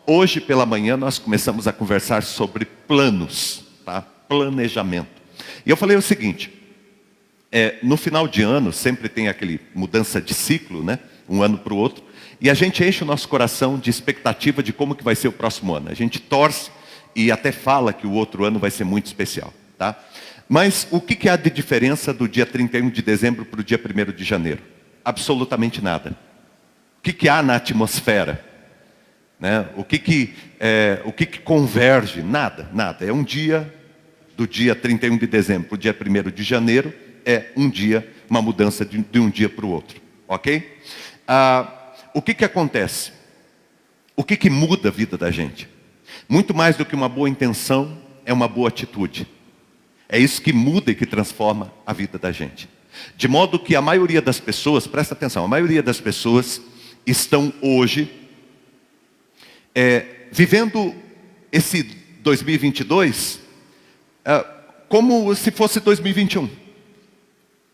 hoje pela manhã nós começamos a conversar sobre planos, tá? Planejamento. E eu falei o seguinte, no final de ano sempre tem aquele mudança de ciclo, né? Um ano para o outro. E a gente enche o nosso coração de expectativa de como que vai ser o próximo ano. A gente torce e até fala que o outro ano vai ser muito especial, tá? Mas o que há de diferença do dia 31 de dezembro para o dia 1º de janeiro? Absolutamente nada. O que há na atmosfera? Né? O que converge? Nada, nada. É um dia, do dia 31 de dezembro para o dia 1º de janeiro, é um dia, uma mudança de um dia para o outro. Ok? O que acontece? O que muda a vida da gente? Muito mais do que uma boa intenção, é uma boa atitude. É isso que muda e que transforma a vida da gente. De modo que a maioria das pessoas, presta atenção, a maioria das pessoas estão hoje vivendo esse 2022 como se fosse 2021.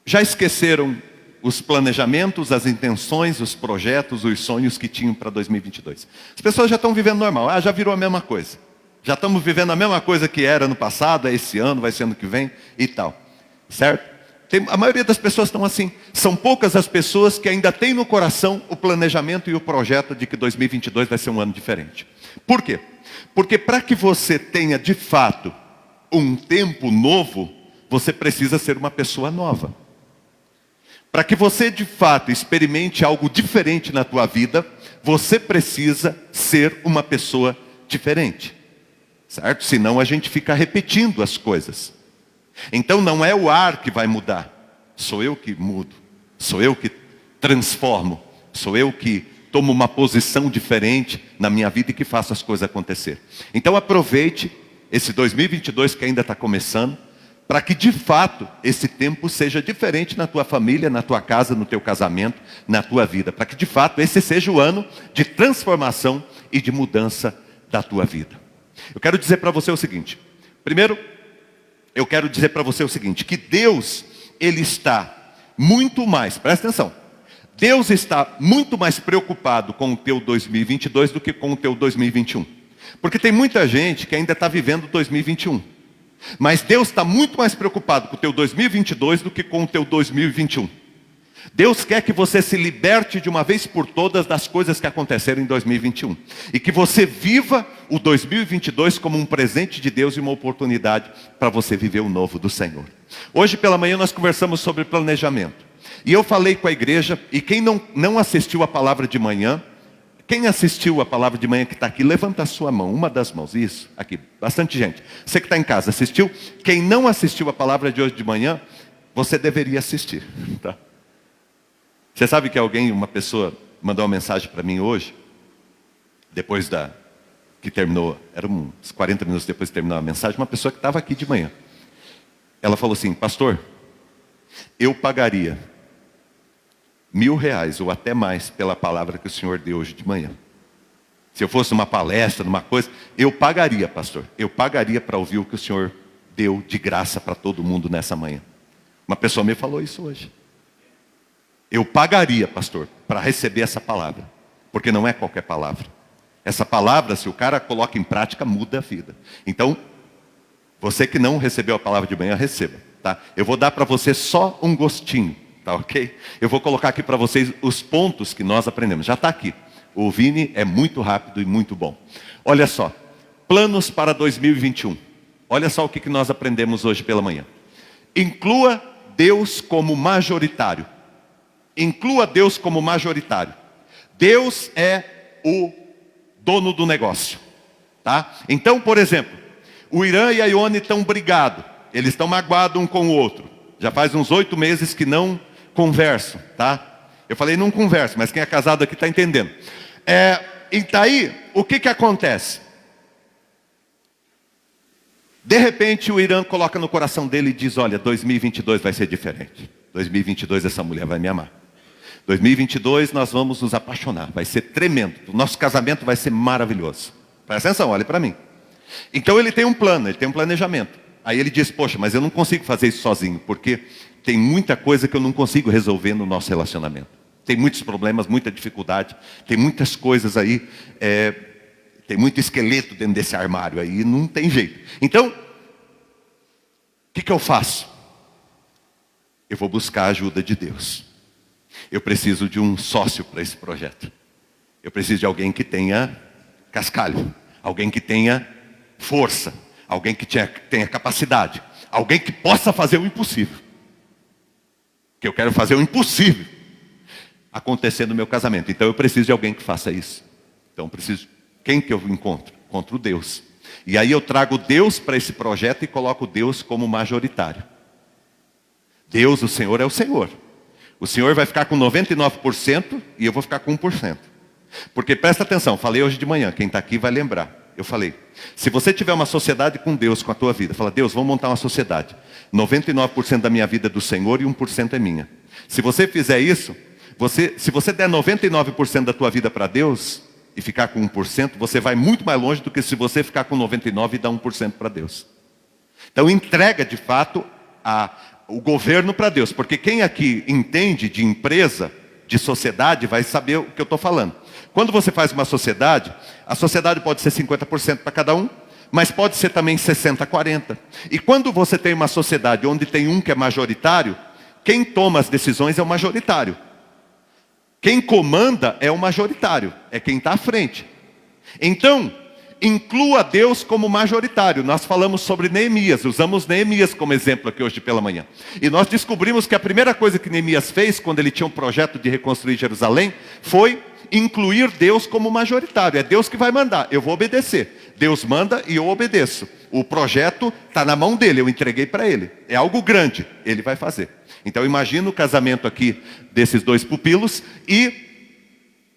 Já esqueceram os planejamentos, as intenções, os projetos, os sonhos que tinham para 2022. As pessoas já estão vivendo normal, já virou a mesma coisa. Já estamos vivendo a mesma coisa que era no passado, é esse ano, vai ser ano que vem e tal. Certo? A maioria das pessoas estão assim. São poucas as pessoas que ainda têm no coração o planejamento e o projeto de que 2022 vai ser um ano diferente. Por quê? Porque para que você tenha de fato um tempo novo, você precisa ser uma pessoa nova. Para que você de fato experimente algo diferente na tua vida, você precisa ser uma pessoa diferente. Certo? Senão a gente fica repetindo as coisas. Então não é o ar que vai mudar. Sou eu que mudo. Sou eu que transformo. Sou eu que tomo uma posição diferente na minha vida e que faço as coisas acontecer. Então aproveite esse 2022 que ainda está começando, para que de fato esse tempo seja diferente na tua família, na tua casa, no teu casamento, na tua vida. Para que de fato esse seja o ano de transformação e de mudança da tua vida. Eu quero dizer para você o seguinte. Primeiro, eu quero dizer para você o seguinte, que Deus, Ele está muito mais, presta atenção, Deus está muito mais preocupado com o teu 2022 do que com o teu 2021. Porque tem muita gente que ainda está vivendo 2021. Mas Deus está muito mais preocupado com o teu 2022 do que com o teu 2021. Deus quer que você se liberte de uma vez por todas das coisas que aconteceram em 2021. E que você viva o 2022 como um presente de Deus e uma oportunidade para você viver o novo do Senhor. Hoje pela manhã nós conversamos sobre planejamento. E eu falei com a igreja, e quem não assistiu a palavra de manhã, quem assistiu a palavra de manhã que está aqui, levanta a sua mão, uma das mãos, isso, aqui, bastante gente. Você que está em casa, assistiu? Quem não assistiu a palavra de hoje de manhã, você deveria assistir, tá? Você sabe que uma pessoa mandou uma mensagem para mim hoje, depois que terminou, era uns 40 minutos depois de terminar a mensagem, uma pessoa que estava aqui de manhã. Ela falou assim, pastor, eu pagaria R$1.000 ou até mais pela palavra que o senhor deu hoje de manhã. Se eu fosse uma palestra, numa coisa, eu pagaria, pastor. Eu pagaria para ouvir o que o senhor deu de graça para todo mundo nessa manhã. Uma pessoa me falou isso hoje. Eu pagaria, pastor, para receber essa palavra. Porque não é qualquer palavra. Essa palavra, se o cara coloca em prática, muda a vida. Então, você que não recebeu a palavra de manhã, receba. Tá? Eu vou dar para você só um gostinho. Tá ok? Eu vou colocar aqui para vocês os pontos que nós aprendemos. Já está aqui. O Vini é muito rápido e muito bom. Olha só. Planos para 2021. Olha só o que nós aprendemos hoje pela manhã. Inclua Deus como majoritário. Inclua Deus como majoritário. Deus é o dono do negócio. Tá? Então, por exemplo, o Irã e a Ione estão brigados. Eles estão magoados um com o outro. Já faz uns 8 meses que não conversam, tá? Eu falei não conversa, mas quem é casado aqui está entendendo. Então aí, o que acontece? De repente o Irã coloca no coração dele e diz, olha, 2022 vai ser diferente. 2022 essa mulher vai me amar. 2022 nós vamos nos apaixonar, vai ser tremendo. O nosso casamento vai ser maravilhoso. Presta atenção, olhe para mim. Então ele tem um plano, ele tem um planejamento. Aí ele diz, poxa, mas eu não consigo fazer isso sozinho, porque tem muita coisa que eu não consigo resolver no nosso relacionamento. Tem muitos problemas, muita dificuldade, tem muitas coisas aí Tem muito esqueleto dentro desse armário aí, não tem jeito. Então, o que eu faço? Eu vou buscar a ajuda de Deus. Eu preciso de um sócio para esse projeto. Eu preciso de alguém que tenha cascalho, alguém que tenha força, alguém que tenha capacidade, alguém que possa fazer o impossível. Que eu quero fazer o impossível acontecer no meu casamento. Então eu preciso de alguém que faça isso. Então eu preciso. Quem que eu encontro? Encontro Deus. E aí eu trago Deus para esse projeto e coloco Deus como majoritário. Deus, o Senhor, é o Senhor. O Senhor vai ficar com 99% e eu vou ficar com 1%. Porque presta atenção, falei hoje de manhã, quem está aqui vai lembrar. Eu falei, se você tiver uma sociedade com Deus, com a tua vida, fala, Deus, vamos montar uma sociedade. 99% da minha vida é do Senhor e 1% é minha. Se você fizer isso, se você der 99% da tua vida para Deus e ficar com 1%, você vai muito mais longe do que se você ficar com 99% e dar 1% para Deus. Então entrega de fato o governo para Deus. Porque quem aqui entende de empresa, de sociedade, vai saber o que eu estou falando. Quando você faz uma sociedade, a sociedade pode ser 50% para cada um, mas pode ser também 60-40. E quando você tem uma sociedade onde tem um que é majoritário, quem toma as decisões é o majoritário. Quem comanda é o majoritário, é quem está à frente. Então, inclua Deus como majoritário. Nós falamos sobre Neemias, usamos Neemias como exemplo aqui hoje pela manhã. E nós descobrimos que a primeira coisa que Neemias fez, quando ele tinha um projeto de reconstruir Jerusalém, foi incluir Deus como majoritário. É Deus que vai mandar, eu vou obedecer. Deus manda e eu obedeço. O projeto está na mão dele, eu entreguei para ele. É algo grande, ele vai fazer. Então imagina o casamento aqui desses dois pupilos e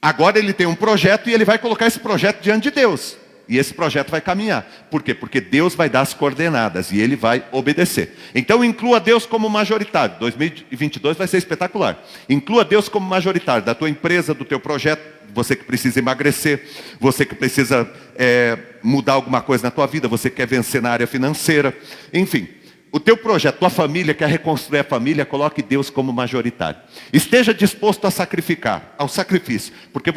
agora ele tem um projeto e ele vai colocar esse projeto diante de Deus. E esse projeto vai caminhar. Por quê? Porque Deus vai dar as coordenadas e ele vai obedecer. Então inclua Deus como majoritário. 2022 vai ser espetacular. Inclua Deus como majoritário da tua empresa, do teu projeto. Você que precisa emagrecer, você que precisa mudar alguma coisa na tua vida, você que quer vencer na área financeira. Enfim, o teu projeto, tua família, quer reconstruir a família, coloque Deus como majoritário. Esteja disposto a sacrificar, ao sacrifício. Porque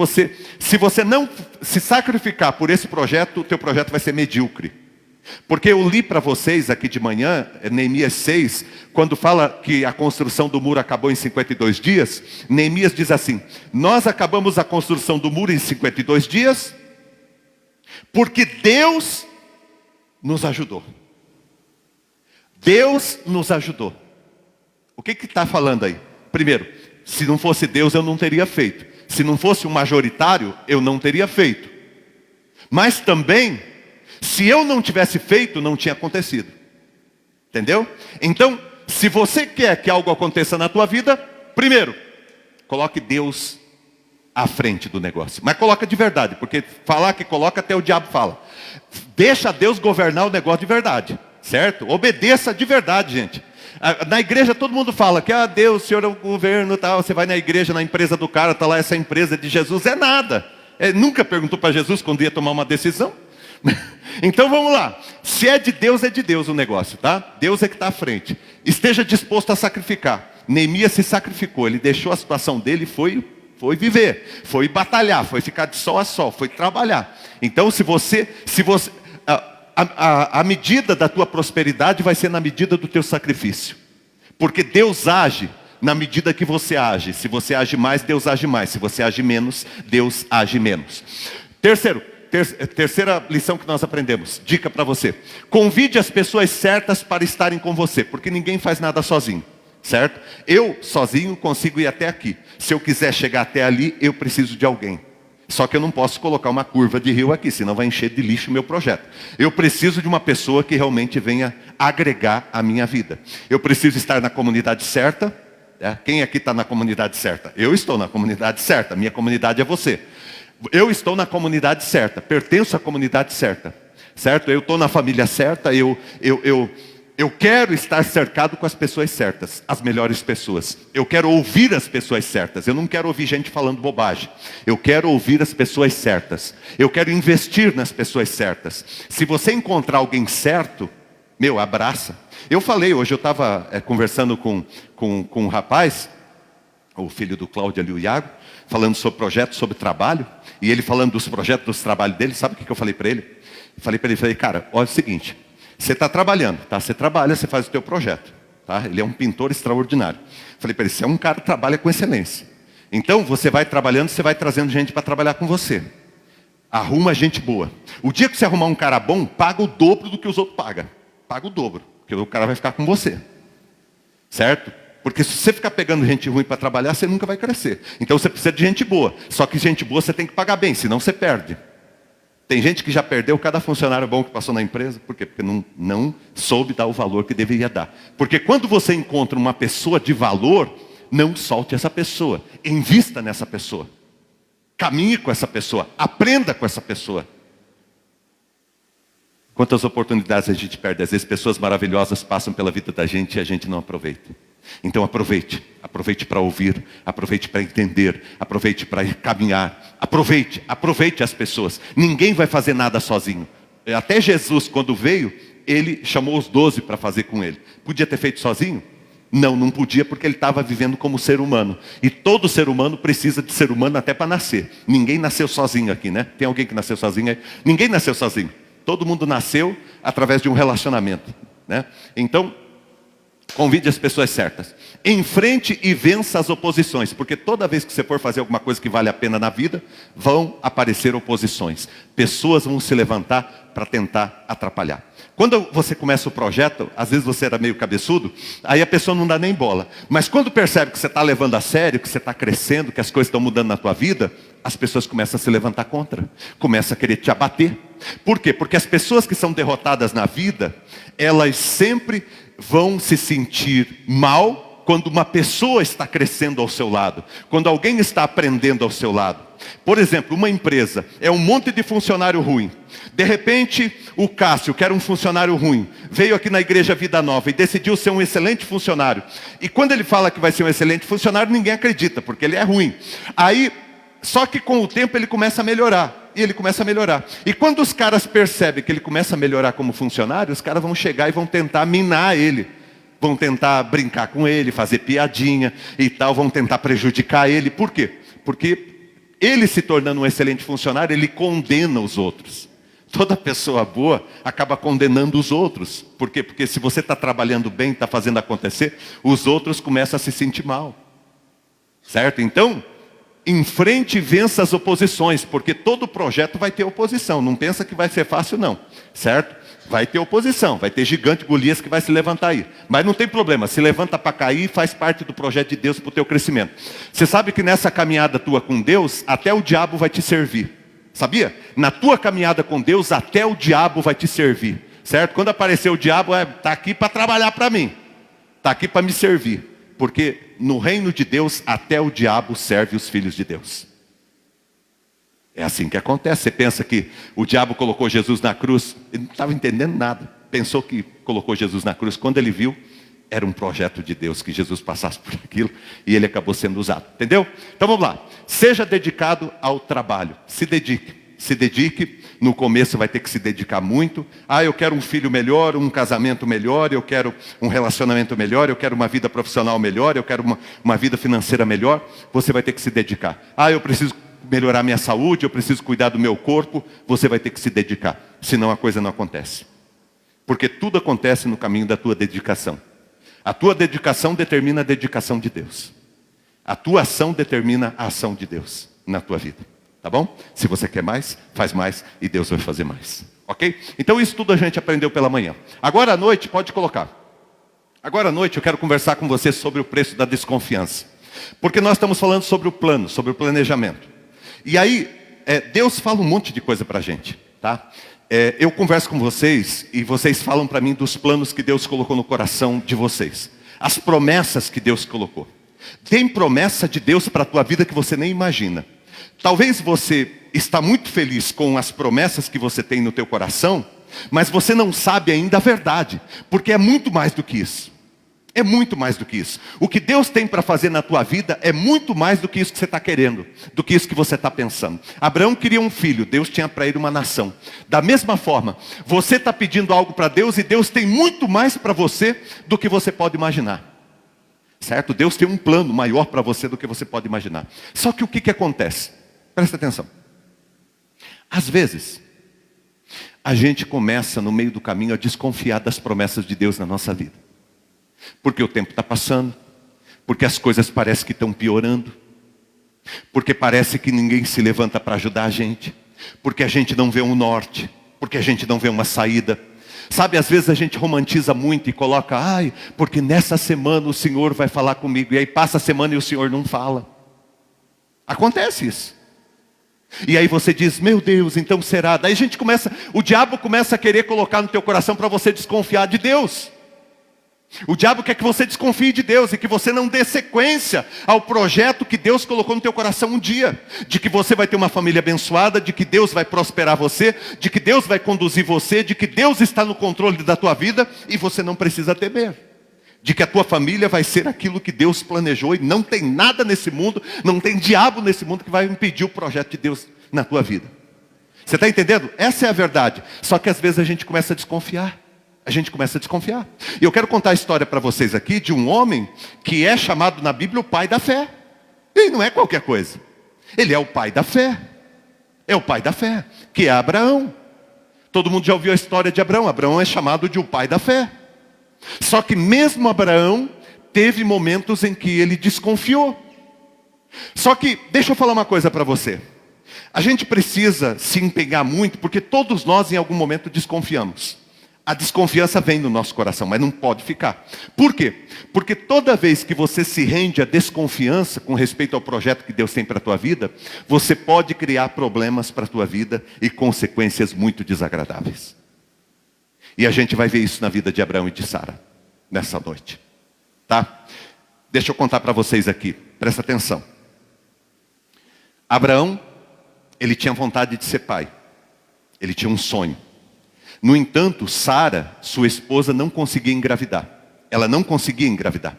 se você não se sacrificar por esse projeto, o teu projeto vai ser medíocre. Porque eu li para vocês aqui de manhã, Neemias 6, quando fala que a construção do muro acabou em 52 dias, Neemias diz assim, nós acabamos a construção do muro em 52 dias, porque Deus nos ajudou. Deus nos ajudou. O que está falando aí? Primeiro, se não fosse Deus eu não teria feito. Se não fosse um majoritário, eu não teria feito. Mas também, se eu não tivesse feito, não tinha acontecido. Entendeu? Então, se você quer que algo aconteça na tua vida, primeiro, coloque Deus à frente do negócio. Mas coloca de verdade, porque falar que coloca até o diabo fala. Deixa Deus governar o negócio de verdade. Certo? Obedeça de verdade, gente. Na igreja todo mundo fala que Deus, o Senhor é o governo, tal. Você vai na igreja, na empresa do cara, está lá essa empresa de Jesus, é nada. Nunca perguntou para Jesus quando ia tomar uma decisão. Então vamos lá. Se é de Deus o negócio, tá? Deus é que está à frente. Esteja disposto a sacrificar. Neemias se sacrificou, ele deixou a situação dele e foi viver, foi batalhar, foi ficar de sol a sol, foi trabalhar. Então se você a medida da tua prosperidade vai ser na medida do teu sacrifício. Porque Deus age na medida que você age. Se você age mais, Deus age mais. Se você age menos, Deus age menos. Terceira lição que nós aprendemos. Dica para você. Convide as pessoas certas para estarem com você. Porque ninguém faz nada sozinho. Certo? Eu sozinho consigo ir até aqui. Se eu quiser chegar até ali, eu preciso de alguém. Só que eu não posso colocar uma curva de rio aqui, senão vai encher de lixo o meu projeto. Eu preciso de uma pessoa que realmente venha agregar a minha vida. Eu preciso estar na comunidade certa. Quem aqui está na comunidade certa? Eu estou na comunidade certa, minha comunidade é você. Eu estou na comunidade certa, pertenço à comunidade certa. Certo? Eu estou na família certa, eu quero estar cercado com as pessoas certas, as melhores pessoas. Eu quero ouvir as pessoas certas. Eu não quero ouvir gente falando bobagem. Eu quero ouvir as pessoas certas. Eu quero investir nas pessoas certas. Se você encontrar alguém certo, abraça. Eu falei, hoje eu estava conversando com um rapaz, o filho do Cláudio ali, o Iago. falando sobre projetos, sobre trabalho, e ele falando dos projetos, dos trabalhos dele, sabe o que eu falei para ele? Eu falei para ele, cara, olha o seguinte, você está trabalhando, tá? Você trabalha, você faz o teu projeto, tá? Ele é um pintor extraordinário. Eu falei para ele, você é um cara que trabalha com excelência. Então, você vai trabalhando, você vai trazendo gente para trabalhar com você. Arruma gente boa. O dia que você arrumar um cara bom, paga o dobro do que os outros pagam. Paga o dobro, porque o cara vai ficar com você. Certo? Porque se você ficar pegando gente ruim para trabalhar, você nunca vai crescer. Então você precisa de gente boa. Só que gente boa você tem que pagar bem, senão você perde. Tem gente que já perdeu cada funcionário bom que passou na empresa. Por quê? Porque não soube dar o valor que deveria dar. Porque quando você encontra uma pessoa de valor, não solte essa pessoa. Invista nessa pessoa. Caminhe com essa pessoa. Aprenda com essa pessoa. Quantas oportunidades a gente perde. Às vezes pessoas maravilhosas passam pela vida da gente e a gente não aproveita. Então aproveite. Aproveite para ouvir. Aproveite para entender. Aproveite para caminhar. Aproveite as pessoas. Ninguém vai fazer nada sozinho. Até Jesus, quando veio, ele chamou os 12 para fazer com ele. Podia ter feito sozinho? Não podia, porque ele estava vivendo como ser humano. E todo ser humano precisa de ser humano até para nascer. Ninguém nasceu sozinho aqui, né? Tem alguém que nasceu sozinho aí? Ninguém nasceu sozinho. Todo mundo nasceu através de um relacionamento, né? Então, convide as pessoas certas. Enfrente e vença as oposições. Porque toda vez que você for fazer alguma coisa que vale a pena na vida, vão aparecer oposições. Pessoas vão se levantar para tentar atrapalhar. Quando você começa o projeto, às vezes você era meio cabeçudo, aí a pessoa não dá nem bola. Mas quando percebe que você está levando a sério, que você está crescendo, que as coisas estão mudando na tua vida, as pessoas começam a se levantar contra. Começam a querer te abater. Por quê? Porque as pessoas que são derrotadas na vida, elas sempre vão se sentir mal quando uma pessoa está crescendo ao seu lado. Quando alguém está aprendendo ao seu lado. Por exemplo, uma empresa é um monte de funcionário ruim. De repente, o Cássio, que era um funcionário ruim, veio aqui na igreja Vida Nova e decidiu ser um excelente funcionário. E quando ele fala que vai ser um excelente funcionário, ninguém acredita, porque ele é ruim. Aí, só que com o tempo ele começa a melhorar. E ele começa a melhorar. E quando os caras percebem que ele começa a melhorar como funcionário, os caras vão chegar e vão tentar minar ele. Vão tentar brincar com ele, fazer piadinha e tal, vão tentar prejudicar ele. Por quê? Porque ele se tornando um excelente funcionário, ele condena os outros. Toda pessoa boa acaba condenando os outros. Por quê? Porque se você está trabalhando bem, está fazendo acontecer, os outros começam a se sentir mal. Certo? Então, enfrente e vença as oposições, porque todo projeto vai ter oposição. Não pensa que vai ser fácil não. Certo? Vai ter oposição, vai ter gigante Golias que vai se levantar aí. Mas não tem problema, se levanta para cair, faz parte do projeto de Deus para o teu crescimento. Você sabe que nessa caminhada tua com Deus, até o diabo vai te servir. Sabia? Na tua caminhada com Deus, até o diabo vai te servir. Certo? Quando aparecer o diabo, está aqui para trabalhar para mim. Está aqui para me servir. Porque no reino de Deus, até o diabo serve os filhos de Deus. É assim que acontece. Você pensa que o diabo colocou Jesus na cruz, ele não estava entendendo nada. Pensou que colocou Jesus na cruz. Quando ele viu, era um projeto de Deus, que Jesus passasse por aquilo, e ele acabou sendo usado. Entendeu? Então vamos lá. Seja dedicado ao trabalho. Se dedique. Se dedique. No começo vai ter que se dedicar muito. Eu quero um filho melhor, um casamento melhor, eu quero um relacionamento melhor, eu quero uma vida profissional melhor, eu quero uma vida financeira melhor. Você vai ter que se dedicar. Eu preciso melhorar minha saúde, eu preciso cuidar do meu corpo. Você vai ter que se dedicar, senão a coisa não acontece. Porque tudo acontece no caminho da tua dedicação. A tua dedicação determina a dedicação de Deus. A tua ação determina a ação de Deus na tua vida. Tá bom? Se você quer mais, faz mais e Deus vai fazer mais. Ok? Então isso tudo a gente aprendeu pela manhã. Agora à noite, pode colocar. Agora à noite eu quero conversar com você sobre o preço da desconfiança. Porque nós estamos falando sobre o plano, sobre o planejamento. E aí, Deus fala um monte de coisa para a gente, tá? Eu converso com vocês e vocês falam para mim dos planos que Deus colocou no coração de vocês. As promessas que Deus colocou. Tem promessa de Deus para a tua vida que você nem imagina. Talvez você está muito feliz com as promessas que você tem no teu coração, mas você não sabe ainda a verdade, porque é muito mais do que isso. É muito mais do que isso. O que Deus tem para fazer na tua vida é muito mais do que isso que você está querendo, do que isso que você está pensando. Abraão queria um filho, Deus tinha para ele uma nação. Da mesma forma, você está pedindo algo para Deus e Deus tem muito mais para você do que você pode imaginar. certo? Deus tem um plano maior para você do que você pode imaginar. Só que o que acontece? Presta atenção. Às vezes, a gente começa no meio do caminho a desconfiar das promessas de Deus na nossa vida. Porque o tempo está passando, porque as coisas parecem que estão piorando, porque parece que ninguém se levanta para ajudar a gente, porque a gente não vê um norte, porque a gente não vê uma saída. Sabe, às vezes a gente romantiza muito e coloca, porque nessa semana o Senhor vai falar comigo, e aí passa a semana e o Senhor não fala. Acontece isso. E aí você diz, meu Deus, então será? Daí o diabo começa a querer colocar no teu coração para você desconfiar de Deus. O diabo quer que você desconfie de Deus e que você não dê sequência ao projeto que Deus colocou no teu coração um dia. De que você vai ter uma família abençoada, de que Deus vai prosperar você, de que Deus vai conduzir você, de que Deus está no controle da tua vida e você não precisa temer. De que a tua família vai ser aquilo que Deus planejou e não tem nada nesse mundo, não tem diabo nesse mundo que vai impedir o projeto de Deus na tua vida. Você está entendendo? Essa é a verdade. Só que às vezes a gente começa a desconfiar. E eu quero contar a história para vocês aqui de um homem que é chamado na Bíblia o pai da fé. E não é qualquer coisa. Ele é o pai da fé. É o pai da fé, que é Abraão. Todo mundo já ouviu a história de Abraão. Abraão é chamado de o pai da fé. Só que mesmo Abraão teve momentos em que ele desconfiou. Só que, deixa eu falar uma coisa para você. A gente precisa se empenhar muito, porque todos nós em algum momento desconfiamos. A desconfiança vem no nosso coração, mas não pode ficar. Por quê? Porque toda vez que você se rende à desconfiança com respeito ao projeto que Deus tem para a tua vida, você pode criar problemas para a tua vida e consequências muito desagradáveis. E a gente vai ver isso na vida de Abraão e de Sara, nessa noite. Tá? Deixa eu contar para vocês aqui, presta atenção. Abraão, ele tinha vontade de ser pai. Ele tinha um sonho. No entanto, Sara, sua esposa, não conseguia engravidar. Ela não conseguia engravidar.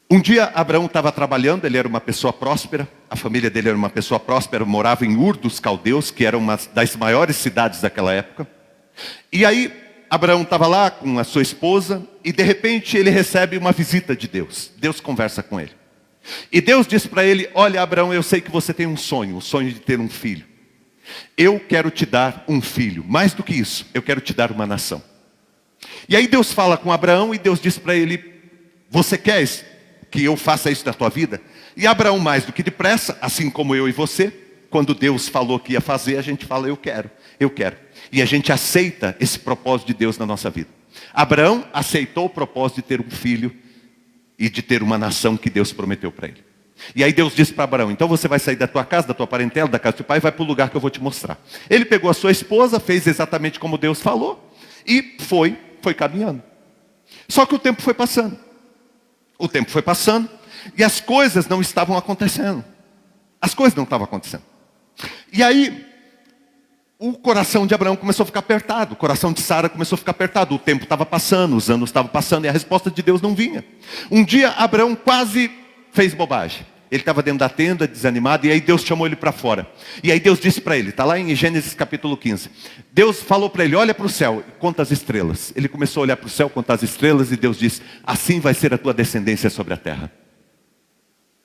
Um dia, Abraão estava trabalhando, ele era uma pessoa próspera, a família dele era uma pessoa próspera, morava em Ur dos Caldeus, que era uma das maiores cidades daquela época. E aí, Abraão estava lá com a sua esposa, e de repente ele recebe uma visita de Deus. Deus conversa com ele. E Deus diz para ele, olha Abraão, eu sei que você tem um sonho de ter um filho. Eu quero te dar um filho, mais do que isso, eu quero te dar uma nação. E aí Deus fala com Abraão e Deus diz para ele, você quer que eu faça isso na tua vida? E Abraão, mais do que depressa, assim como eu e você, quando Deus falou que ia fazer, a gente fala, eu quero. E a gente aceita esse propósito de Deus na nossa vida. Abraão aceitou o propósito de ter um filho e de ter uma nação que Deus prometeu para ele. E aí Deus disse para Abraão, então você vai sair da tua casa, da tua parentela, da casa do teu pai, e vai para o lugar que eu vou te mostrar. Ele pegou a sua esposa, fez exatamente como Deus falou, e foi caminhando. Só que o tempo foi passando. E as coisas não estavam acontecendo. E aí, o coração de Abraão começou a ficar apertado, o coração de Sara começou a ficar apertado, o tempo estava passando, os anos estavam passando, e a resposta de Deus não vinha. Um dia, Abraão quase fez bobagem. Ele estava dentro da tenda, desanimado, e aí Deus chamou ele para fora. E aí Deus disse para ele, está lá em Gênesis capítulo 15. Deus falou para ele, olha para o céu e conta as estrelas. Ele começou a olhar para o céu, contar as estrelas, e Deus disse, assim vai ser a tua descendência sobre a terra.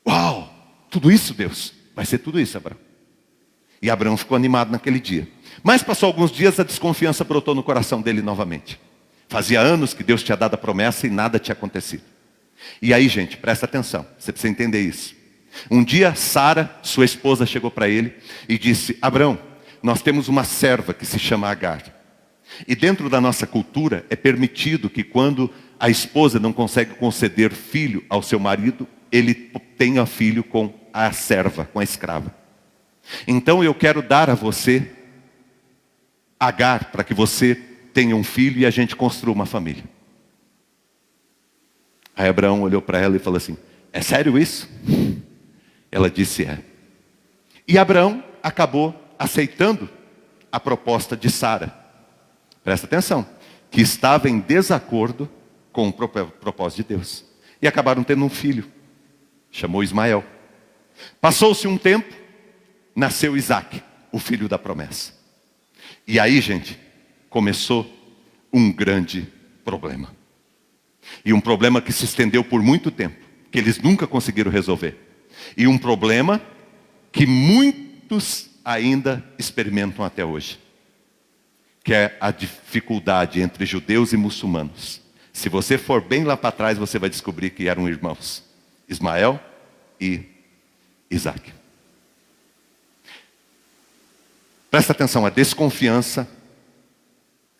Uau! Tudo isso, Deus? Vai ser tudo isso, Abraão. E Abraão ficou animado naquele dia. Mas passou alguns dias, a desconfiança brotou no coração dele novamente. Fazia anos que Deus tinha dado a promessa e nada tinha acontecido. E aí, gente, presta atenção, você precisa entender isso. Um dia, Sara, sua esposa, chegou para ele e disse, Abraão, nós temos uma serva que se chama Agar. E dentro da nossa cultura, é permitido que quando a esposa não consegue conceder filho ao seu marido, ele tenha filho com a serva, com a escrava. Então eu quero dar a você Agar, para que você tenha um filho e a gente construa uma família. Aí Abraão olhou para ela e falou assim, é sério isso? Ela disse, é. E Abraão acabou aceitando a proposta de Sara. Presta atenção, que estava em desacordo com o propósito de Deus. E acabaram tendo um filho, chamou Ismael. Passou-se um tempo, nasceu Isaac, o filho da promessa. E aí, gente, começou um grande problema. E um problema que se estendeu por muito tempo, que eles nunca conseguiram resolver. E um problema que muitos ainda experimentam até hoje, que é a dificuldade entre judeus e muçulmanos. Se você for bem lá para trás, você vai descobrir que eram irmãos, Ismael e Isaac. Presta atenção, a desconfiança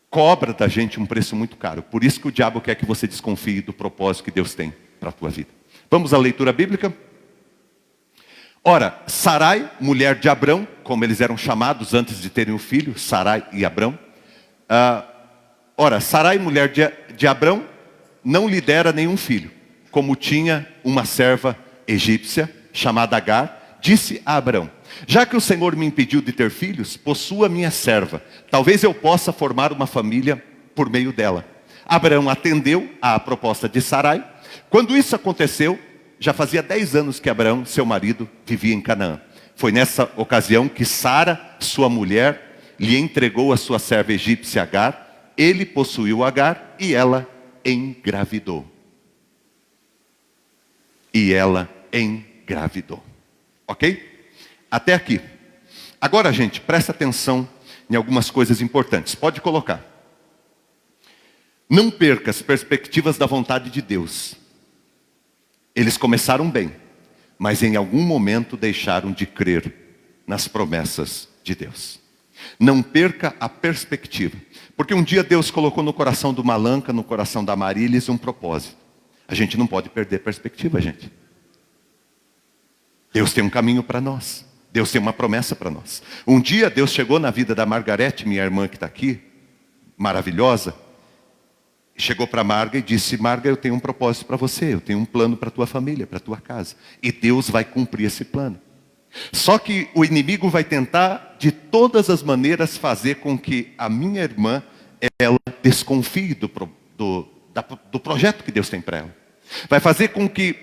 cobra da gente um preço muito caro. Por isso que o diabo quer que você desconfie do propósito que Deus tem para a tua vida. Vamos à leitura bíblica? Ora, Sarai, mulher de Abrão, como eles eram chamados antes de terem um filho, Sarai e Abrão. Ora, Sarai, mulher de Abrão, não lhe dera nenhum filho, como tinha uma serva egípcia, chamada Agar, disse a Abrão: já que o Senhor me impediu de ter filhos, possua minha serva. Talvez eu possa formar uma família por meio dela. Abraão atendeu à proposta de Sarai. Quando isso aconteceu, já fazia 10 anos que Abraão, seu marido, vivia em Canaã. Foi nessa ocasião que Sara, sua mulher, lhe entregou a sua serva egípcia Agar. Ele possuiu Agar e ela engravidou. Ok? Até aqui. Agora, gente, presta atenção em algumas coisas importantes. Pode colocar. Não perca as perspectivas da vontade de Deus. Eles começaram bem, mas em algum momento deixaram de crer nas promessas de Deus. Não perca a perspectiva. Porque um dia Deus colocou no coração do Malanca, no coração da Marilis, um propósito. A gente não pode perder perspectiva, gente. Deus tem um caminho para nós. Deus tem uma promessa para nós. Um dia Deus chegou na vida da Margarete, minha irmã que está aqui, maravilhosa. Chegou para Marga e disse: Marga, eu tenho um propósito para você. Eu tenho um plano para a tua família, para a tua casa. E Deus vai cumprir esse plano. Só que o inimigo vai tentar de todas as maneiras fazer com que a minha irmã, ela desconfie do projeto que Deus tem para ela. Vai fazer com que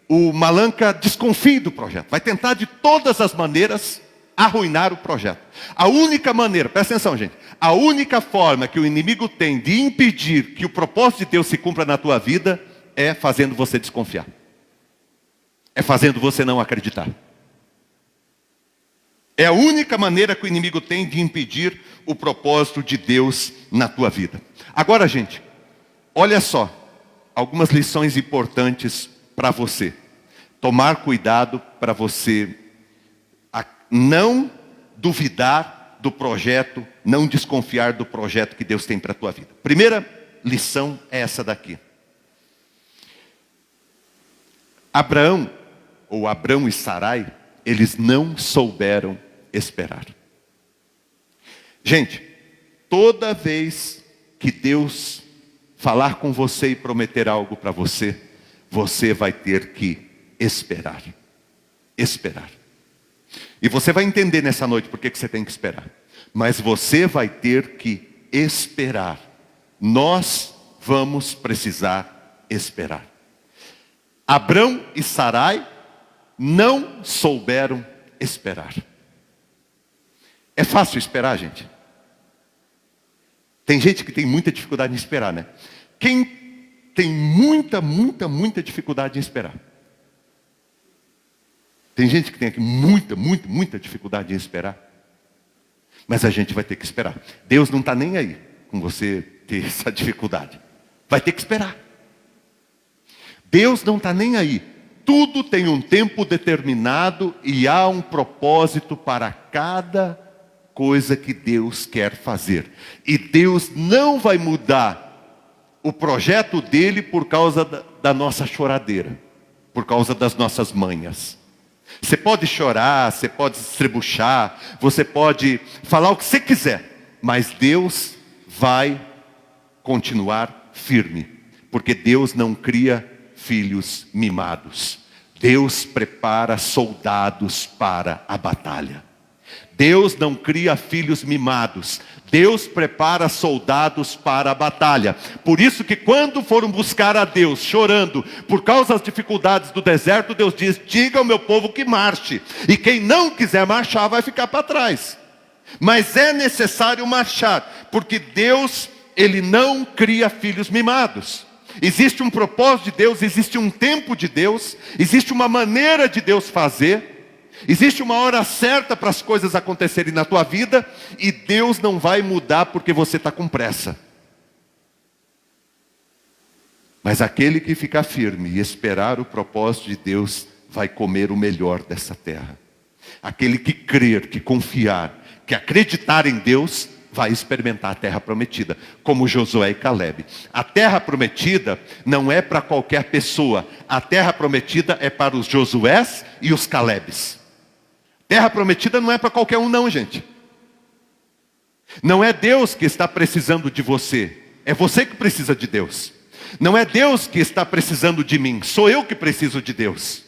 o Malanca desconfie do projeto. Vai tentar de todas as maneiras arruinar o projeto. A única maneira, presta atenção, gente. A única forma que o inimigo tem de impedir que o propósito de Deus se cumpra na tua vida é fazendo você desconfiar. É fazendo você não acreditar. É a única maneira que o inimigo tem de impedir o propósito de Deus na tua vida. Agora, gente, olha só, algumas lições importantes para você. Tomar cuidado para você não duvidar do projeto, não desconfiar do projeto que Deus tem para a tua vida. Primeira lição é essa daqui. Abraão e Sarai, eles não souberam esperar. Gente, toda vez que Deus falar com você e prometer algo para você, você vai ter que esperar. Esperar. E você vai entender nessa noite por que você tem que esperar. Mas você vai ter que esperar. Nós vamos precisar esperar. Abrão e Sarai não souberam esperar. É fácil esperar, gente? Tem gente que tem muita dificuldade em esperar, né? Quem tem muita dificuldade em esperar? Tem gente que tem aqui muita dificuldade em esperar. Mas a gente vai ter que esperar. Deus não está nem aí com você ter essa dificuldade. Vai ter que esperar. Deus não está nem aí. Tudo tem um tempo determinado e há um propósito para cada coisa que Deus quer fazer. E Deus não vai mudar o projeto dele por causa da nossa choradeira, por causa das nossas manhas. Você pode chorar, você pode se estrebuchar, você pode falar o que você quiser, mas Deus vai continuar firme, porque Deus não cria filhos mimados. Deus prepara soldados para a batalha. Deus não cria filhos mimados. Deus prepara soldados para a batalha. Por isso que quando foram buscar a Deus chorando por causa das dificuldades do deserto, Deus diz: diga ao meu povo que marche. E quem não quiser marchar vai ficar para trás. Mas é necessário marchar, porque Deus, Ele não cria filhos mimados. Existe um propósito de Deus, existe um tempo de Deus, existe uma maneira de Deus fazer, existe uma hora certa para as coisas acontecerem na tua vida, e Deus não vai mudar porque você está com pressa. Mas aquele que ficar firme e esperar o propósito de Deus, vai comer o melhor dessa terra. Aquele que crer, que confiar, que acreditar em Deus, vai experimentar a terra prometida, como Josué e Caleb. A terra prometida não é para qualquer pessoa. A terra prometida é para os Josués e os Calebes. Terra prometida não é para qualquer um não, gente. Não é Deus que está precisando de você. É você que precisa de Deus. Não é Deus que está precisando de mim. Sou eu que preciso de Deus.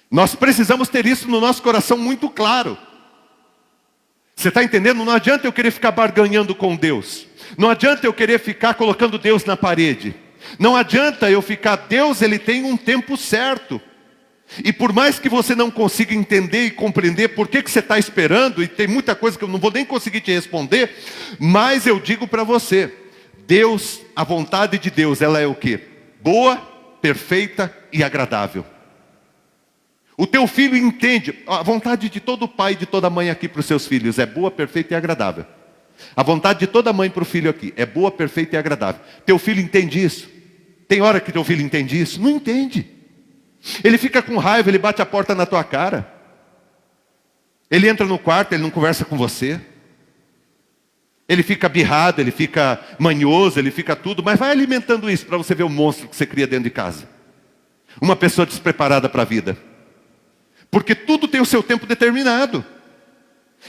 Nós precisamos ter isso no nosso coração muito claro. Você está entendendo? Não adianta eu querer ficar barganhando com Deus. Não adianta eu querer ficar colocando Deus na parede. Não adianta eu ficar, Deus, Ele tem um tempo certo. E por mais que você não consiga entender e compreender por que você está esperando, e tem muita coisa que eu não vou nem conseguir te responder, mas eu digo para você, Deus, a vontade de Deus, ela é o quê? Boa, perfeita e agradável. O teu filho entende, a vontade de todo pai e de toda mãe aqui para os seus filhos é boa, perfeita e agradável. A vontade de toda mãe para o filho aqui é boa, perfeita e agradável. Teu filho entende isso? Tem hora que teu filho entende isso? Não entende. Ele fica com raiva, ele bate a porta na tua cara. Ele entra no quarto, ele não conversa com você. Ele fica birrado, ele fica manhoso, ele fica tudo. Mas vai alimentando isso para você ver o monstro que você cria dentro de casa. Uma pessoa despreparada para a vida. Porque tudo tem o seu tempo determinado.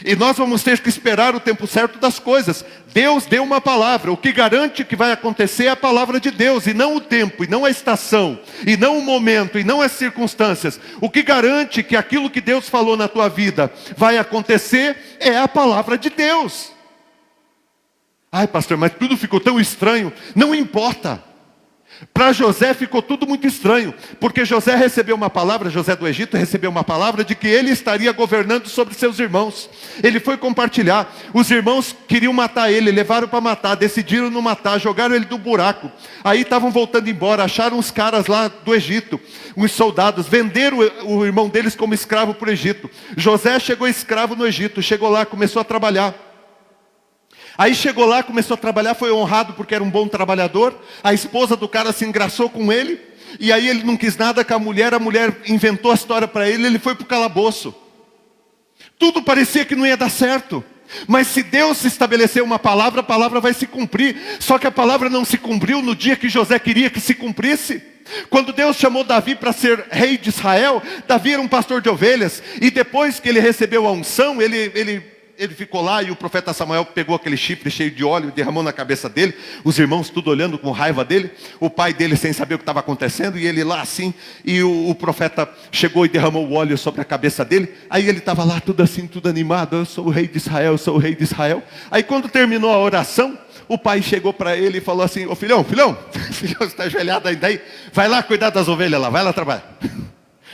E nós vamos ter que esperar o tempo certo das coisas. Deus deu uma palavra. O que garante que vai acontecer é a palavra de Deus. E não o tempo, e não a estação. E não o momento, e não as circunstâncias. O que garante que aquilo que Deus falou na tua vida vai acontecer é a palavra de Deus. Ai, pastor, mas tudo ficou tão estranho. Não importa. Para José ficou tudo muito estranho, porque José recebeu uma palavra, José do Egito recebeu uma palavra de que ele estaria governando sobre seus irmãos. Ele foi compartilhar, os irmãos queriam matar ele, levaram para matar, decidiram não matar, jogaram ele do buraco. Aí estavam voltando embora, acharam os caras lá do Egito, uns soldados, venderam o irmão deles como escravo para o Egito. José chegou escravo no Egito, chegou lá, começou a trabalhar. Aí chegou lá, começou a trabalhar, foi honrado porque era um bom trabalhador. A esposa do cara se engraçou com ele. E aí ele não quis nada com a mulher inventou a história para ele, ele foi para o calabouço. Tudo parecia que não ia dar certo. Mas se Deus estabeleceu uma palavra, a palavra vai se cumprir. Só que a palavra não se cumpriu no dia que José queria que se cumprisse. Quando Deus chamou Davi para ser rei de Israel, Davi era um pastor de ovelhas. E depois que ele recebeu a unção, ele ficou lá e o profeta Samuel pegou aquele chifre cheio de óleo e derramou na cabeça dele. Os irmãos tudo olhando com raiva dele. O pai dele sem saber o que estava acontecendo. E ele lá assim. E o profeta chegou e derramou o óleo sobre a cabeça dele. Aí ele estava lá tudo assim, tudo animado. Eu sou o rei de Israel, eu sou o rei de Israel. Aí quando terminou a oração, o pai chegou para ele e falou assim: ô filhão, filhão, você está ajoelhado ainda aí? Vai lá cuidar das ovelhas lá, vai lá trabalhar.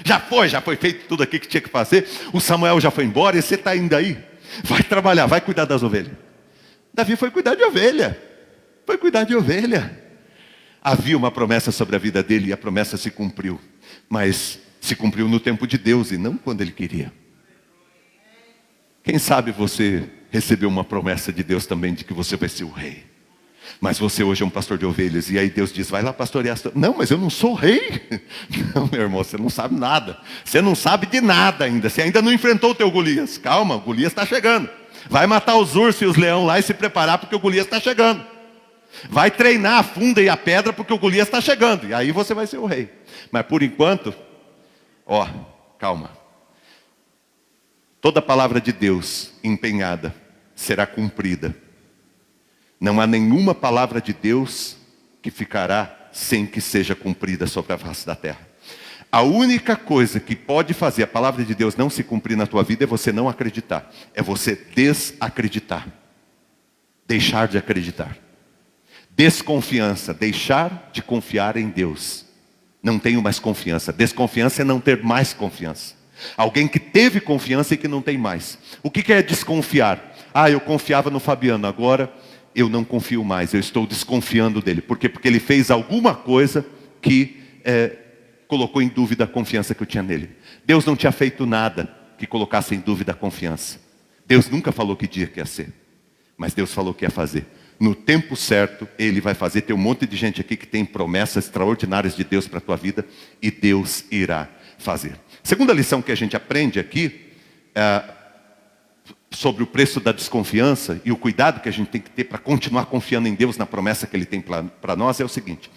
Já foi feito tudo aqui que tinha que fazer. O Samuel já foi embora e você está ainda aí? Vai trabalhar, vai cuidar das ovelhas. Davi foi cuidar de ovelha. Foi cuidar de ovelha. Havia uma promessa sobre a vida dele e a promessa se cumpriu. Mas se cumpriu no tempo de Deus e não quando ele queria. Quem sabe você recebeu uma promessa de Deus também de que você vai ser o rei. Mas você hoje é um pastor de ovelhas. E aí Deus diz, vai lá pastorear. Não, mas eu não sou rei. Não, meu irmão, você não sabe nada. Você não sabe de nada ainda. Você ainda não enfrentou o teu Golias. Calma, o Golias está chegando. Vai matar os ursos e os leões lá e se preparar porque o Golias está chegando. Vai treinar a funda e a pedra porque o Golias está chegando. E aí você vai ser o rei. Mas por enquanto, calma. Toda palavra de Deus empenhada será cumprida. Não há nenhuma palavra de Deus que ficará sem que seja cumprida sobre a face da terra. A única coisa que pode fazer a palavra de Deus não se cumprir na tua vida é você não acreditar. É você desacreditar. Deixar de acreditar. Desconfiança. Deixar de confiar em Deus. Não tenho mais confiança. Desconfiança é não ter mais confiança. Alguém que teve confiança e que não tem mais. O que é desconfiar? Eu confiava no Fabiano, agora eu não confio mais, eu estou desconfiando dele. Por quê? Porque ele fez alguma coisa que colocou em dúvida a confiança que eu tinha nele. Deus não tinha feito nada que colocasse em dúvida a confiança. Deus nunca falou que dia que ia ser, mas Deus falou que ia fazer. No tempo certo, Ele vai fazer. Tem um monte de gente aqui que tem promessas extraordinárias de Deus para a tua vida, e Deus irá fazer. Segunda lição que a gente aprende aqui, sobre o preço da desconfiança e o cuidado que a gente tem que ter para continuar confiando em Deus, na promessa que Ele tem para nós, é o seguinte.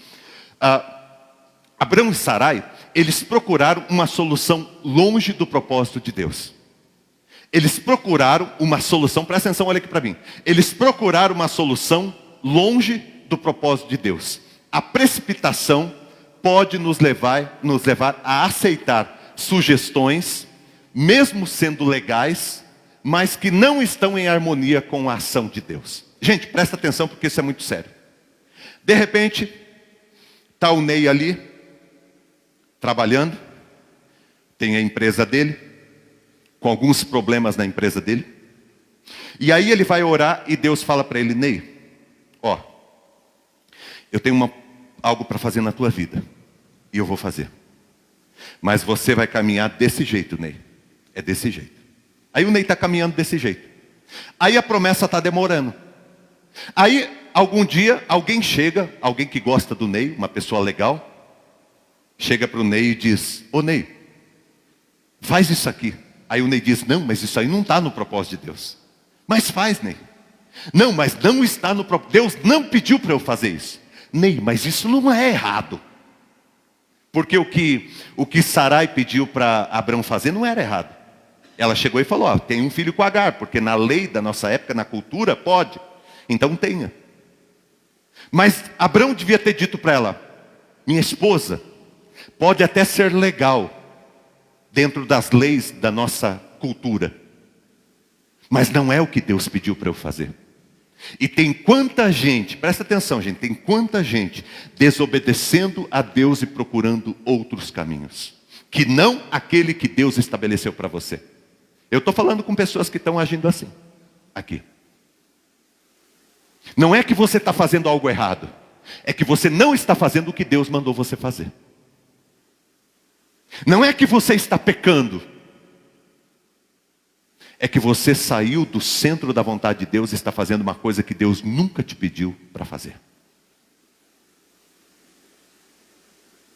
Abrão e Sarai, eles procuraram uma solução longe do propósito de Deus. Eles procuraram uma solução, presta atenção, olha aqui para mim. Eles procuraram uma solução longe do propósito de Deus. A precipitação pode nos levar a aceitar sugestões, mesmo sendo legais, mas que não estão em harmonia com a ação de Deus. Gente, presta atenção porque isso é muito sério. De repente, está o Ney ali, trabalhando, tem a empresa dele, com alguns problemas na empresa dele. E aí ele vai orar e Deus fala para ele: Ney, eu tenho algo para fazer na tua vida, e eu vou fazer. Mas você vai caminhar desse jeito, Ney. É desse jeito. Aí o Ney está caminhando desse jeito. Aí a promessa está demorando. Aí algum dia alguém chega, alguém que gosta do Ney, uma pessoa legal, chega para o Ney e diz: ô Ney, faz isso aqui. Aí o Ney diz: não, mas isso aí não está no propósito de Deus. Mas faz, Ney. Não, mas não está no propósito. Deus não pediu para eu fazer isso. Ney, mas isso não é errado. Porque o que Sarai pediu para Abrão fazer não era errado. Ela chegou e falou: tem um filho com Agar, porque na lei da nossa época, na cultura, pode. Então tenha. Mas Abrão devia ter dito para ela: minha esposa, pode até ser legal dentro das leis da nossa cultura, mas não é o que Deus pediu para eu fazer. E tem quanta gente, presta atenção gente, tem quanta gente desobedecendo a Deus e procurando outros caminhos, que não aquele que Deus estabeleceu para você. Eu estou falando com pessoas que estão agindo assim, aqui. Não é que você está fazendo algo errado, é que você não está fazendo o que Deus mandou você fazer. Não é que você está pecando, é que você saiu do centro da vontade de Deus e está fazendo uma coisa que Deus nunca te pediu para fazer.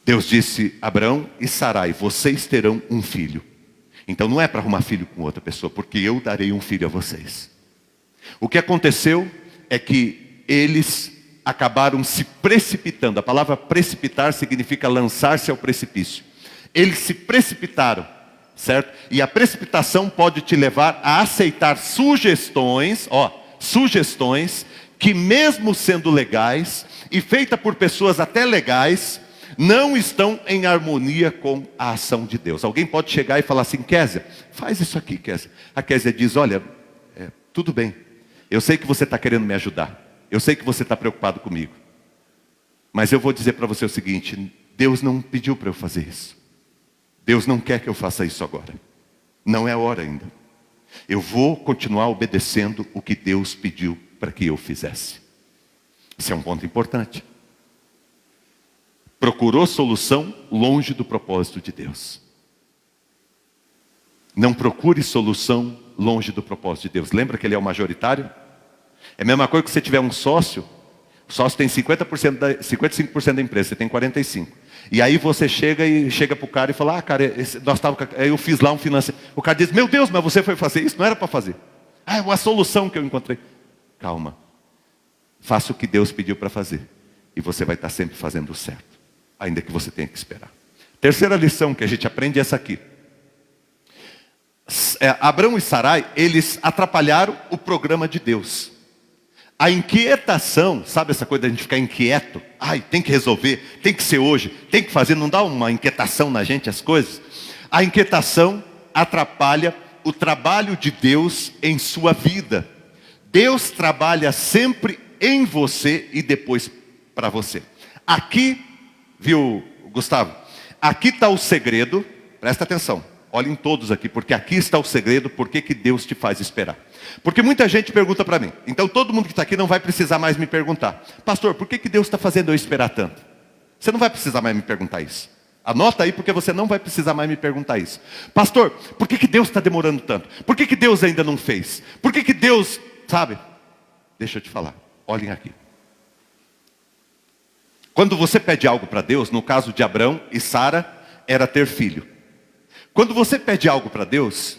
Deus disse a Abrão e Sarai: vocês terão um filho. Então não é para arrumar filho com outra pessoa, porque eu darei um filho a vocês. O que aconteceu é que eles acabaram se precipitando. A palavra precipitar significa lançar-se ao precipício. Eles se precipitaram, certo? E a precipitação pode te levar a aceitar sugestões que mesmo sendo legais e feitas por pessoas até legais, não estão em harmonia com a ação de Deus. Alguém pode chegar e falar assim: Kézia, faz isso aqui, Kézia. A Kézia diz: olha, tudo bem, eu sei que você está querendo me ajudar, eu sei que você está preocupado comigo, mas eu vou dizer para você o seguinte: Deus não pediu para eu fazer isso. Deus não quer que eu faça isso agora. Não é a hora ainda. Eu vou continuar obedecendo o que Deus pediu para que eu fizesse. Esse é um ponto importante. Procurou solução longe do propósito de Deus. Não procure solução longe do propósito de Deus. Lembra que ele é o majoritário? É a mesma coisa que você tiver um sócio. O sócio tem 55% da empresa, você tem 45%. E aí você chega para o cara e fala: cara, eu fiz lá um financiamento. O cara diz: meu Deus, mas você foi fazer isso? Não era para fazer. É uma solução que eu encontrei. Calma. Faça o que Deus pediu para fazer. E você vai estar sempre fazendo o certo, ainda que você tenha que esperar. Terceira lição que a gente aprende é essa aqui. Abrão e Sarai, eles atrapalharam o programa de Deus. A inquietação, sabe essa coisa da gente ficar inquieto? Ai, tem que resolver, tem que ser hoje, tem que fazer, não dá uma inquietação na gente as coisas? A inquietação atrapalha o trabalho de Deus em sua vida. Deus trabalha sempre em você e depois para você. Aqui, viu, Gustavo? Aqui está o segredo, presta atenção, olhem todos aqui, porque aqui está o segredo, porque que Deus te faz esperar. Porque muita gente pergunta para mim. Então todo mundo que está aqui não vai precisar mais me perguntar: pastor, por que Deus está fazendo eu esperar tanto? Você não vai precisar mais me perguntar isso. Anota aí, porque você não vai precisar mais me perguntar isso. Pastor, por que Deus está demorando tanto? Por que Deus ainda não fez? Por que Deus... Sabe? Deixa eu te falar. Olhem aqui. Quando você pede algo para Deus, no caso de Abrão e Sara, era ter filho. Quando você pede algo para Deus,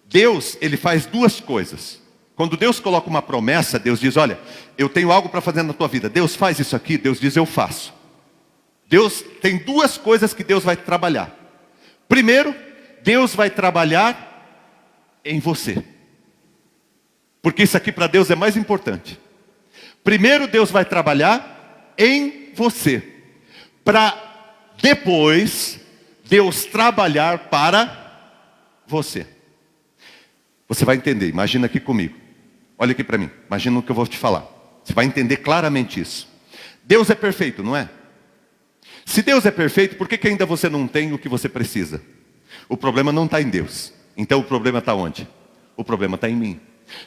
Deus, ele faz duas coisas. Quando Deus coloca uma promessa, Deus diz: olha, eu tenho algo para fazer na tua vida. Deus faz isso aqui, Deus diz: eu faço. Deus tem duas coisas que Deus vai trabalhar. Primeiro, Deus vai trabalhar em você. Porque isso aqui para Deus é mais importante. Primeiro Deus vai trabalhar em você. Para depois Deus trabalhar para você. Você vai entender, imagina aqui comigo. Olha aqui para mim, imagina o que eu vou te falar. Você vai entender claramente isso. Deus é perfeito, não é? Se Deus é perfeito, por que ainda você não tem o que você precisa? O problema não está em Deus. Então o problema está onde? O problema está em mim.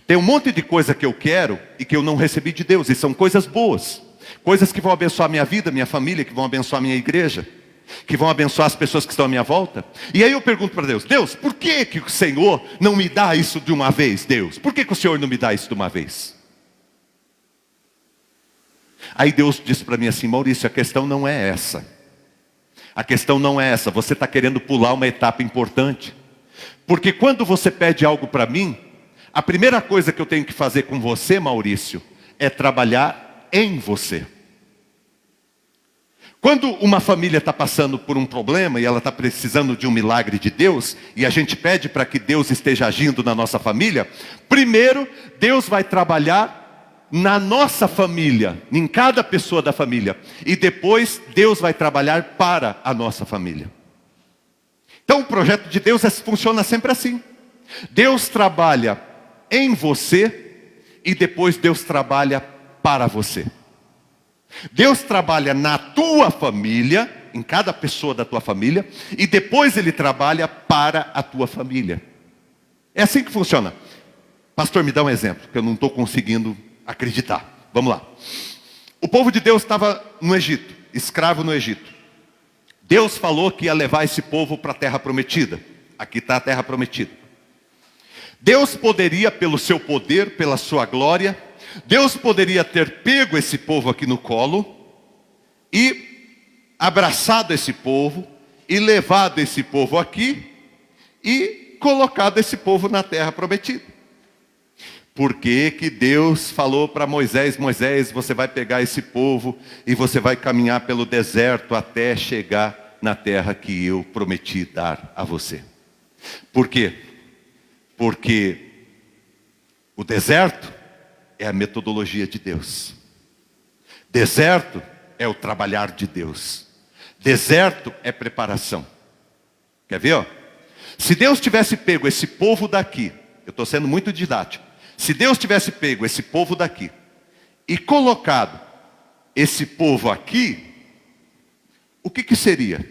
Tem um monte de coisa que eu quero e que eu não recebi de Deus. E são coisas boas. Coisas que vão abençoar minha vida, minha família, que vão abençoar minha igreja, que vão abençoar as pessoas que estão à minha volta. E aí eu pergunto para Deus: Deus, por que o Senhor não me dá isso de uma vez, Deus? Por que o Senhor não me dá isso de uma vez? Aí Deus disse para mim assim: Maurício, a questão não é essa. A questão não é essa. Você está querendo pular uma etapa importante. Porque quando você pede algo para mim, a primeira coisa que eu tenho que fazer com você, Maurício, é trabalhar em você. Quando uma família está passando por um problema e ela está precisando de um milagre de Deus, e a gente pede para que Deus esteja agindo na nossa família, primeiro Deus vai trabalhar na nossa família, em cada pessoa da família, e depois Deus vai trabalhar para a nossa família. Então o projeto de Deus funciona sempre assim. Deus trabalha em você e depois Deus trabalha para você. Deus trabalha na tua família, em cada pessoa da tua família, e depois Ele trabalha para a tua família. É assim que funciona. Pastor, me dá um exemplo, que eu não estou conseguindo acreditar. Vamos lá. O povo de Deus estava no Egito, escravo no Egito. Deus falou que ia levar esse povo para a terra prometida. Aqui está a terra prometida. Deus poderia, pelo seu poder, pela sua glória, Deus poderia ter pego esse povo aqui no colo e abraçado esse povo e levado esse povo aqui e colocado esse povo na terra prometida. Por que que Deus falou para Moisés: Moisés, você vai pegar esse povo e você vai caminhar pelo deserto até chegar na terra que eu prometi dar a você? Por quê? Porque o deserto é a metodologia de Deus. Deserto é o trabalhar de Deus. Deserto é preparação. Quer ver? Ó? Se Deus tivesse pego esse povo daqui, eu estou sendo muito didático. Se Deus tivesse pego esse povo daqui e colocado esse povo aqui, o que seria?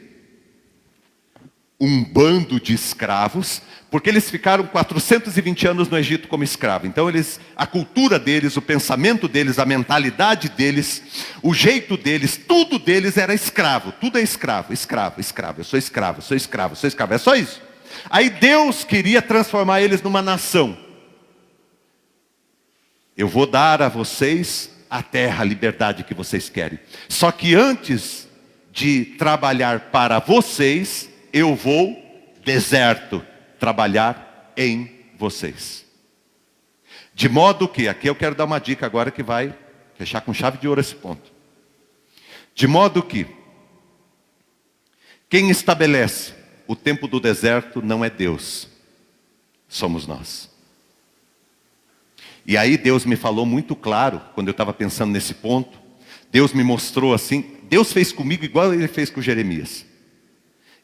Um bando de escravos, porque eles ficaram 420 anos no Egito como escravo. Então a cultura deles, o pensamento deles, a mentalidade deles, o jeito deles, tudo deles era escravo. Tudo é escravo, escravo, escravo. Eu sou escravo, sou escravo, sou escravo. É só isso. Aí Deus queria transformar eles numa nação. Eu vou dar a vocês a terra, a liberdade que vocês querem. Só que antes de trabalhar para vocês, eu vou, deserto, trabalhar em vocês. De modo que, aqui eu quero dar uma dica agora que vai fechar com chave de ouro esse ponto. De modo que, quem estabelece o tempo do deserto não é Deus, somos nós. E aí Deus me falou muito claro, quando eu estava pensando nesse ponto, Deus me mostrou assim, Deus fez comigo igual Ele fez com Jeremias.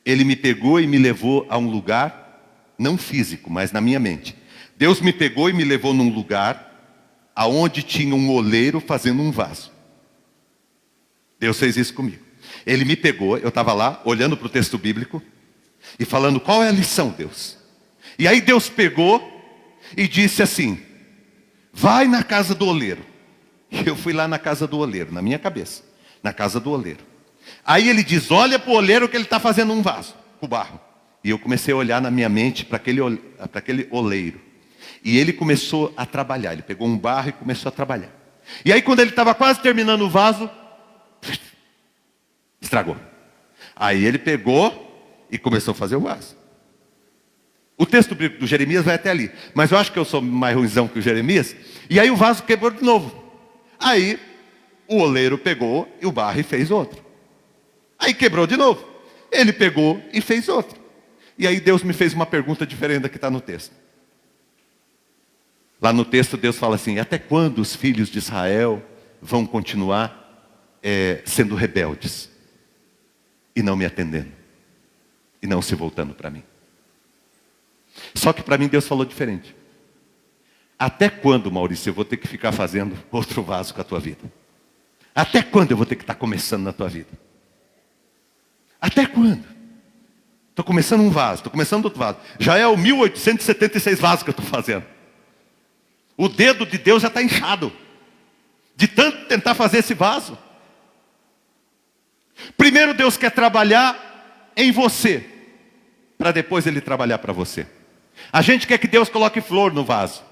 Ele me pegou e me levou a um lugar, não físico, mas na minha mente. Deus me pegou e me levou num lugar aonde tinha um oleiro fazendo um vaso. Deus fez isso comigo. Ele me pegou, eu estava lá, olhando para o texto bíblico, e falando: qual é a lição, Deus? E aí Deus pegou e disse assim: vai na casa do oleiro. E eu fui lá na casa do oleiro, na minha cabeça, na casa do oleiro. Aí ele diz: olha para o oleiro que ele está fazendo um vaso com barro. E eu comecei a olhar na minha mente para aquele oleiro. E ele começou a trabalhar. Ele pegou um barro e começou a trabalhar. E aí quando ele estava quase terminando o vaso, estragou. Aí ele pegou e começou a fazer o vaso. O texto bíblico do Jeremias vai até ali. Mas eu acho que eu sou mais ruimzão que o Jeremias. E aí o vaso quebrou de novo. Aí o oleiro pegou e o barro e fez outro. Aí quebrou de novo. Ele pegou e fez outro. E aí Deus me fez uma pergunta diferente da que está no texto. Lá no texto Deus fala assim: até quando os filhos de Israel vão continuar sendo rebeldes? E não me atendendo. E não se voltando para mim. Só que para mim Deus falou diferente. Até quando, Maurício, eu vou ter que ficar fazendo outro vaso com a tua vida? Até quando eu vou ter que estar começando na tua vida? Até quando? Estou começando um vaso, estou começando outro vaso. Já é o 1876 vasos que eu estou fazendo. O dedo de Deus já está inchado, de tanto tentar fazer esse vaso. Primeiro Deus quer trabalhar em você, para depois Ele trabalhar para você. A gente quer que Deus coloque flor no vaso.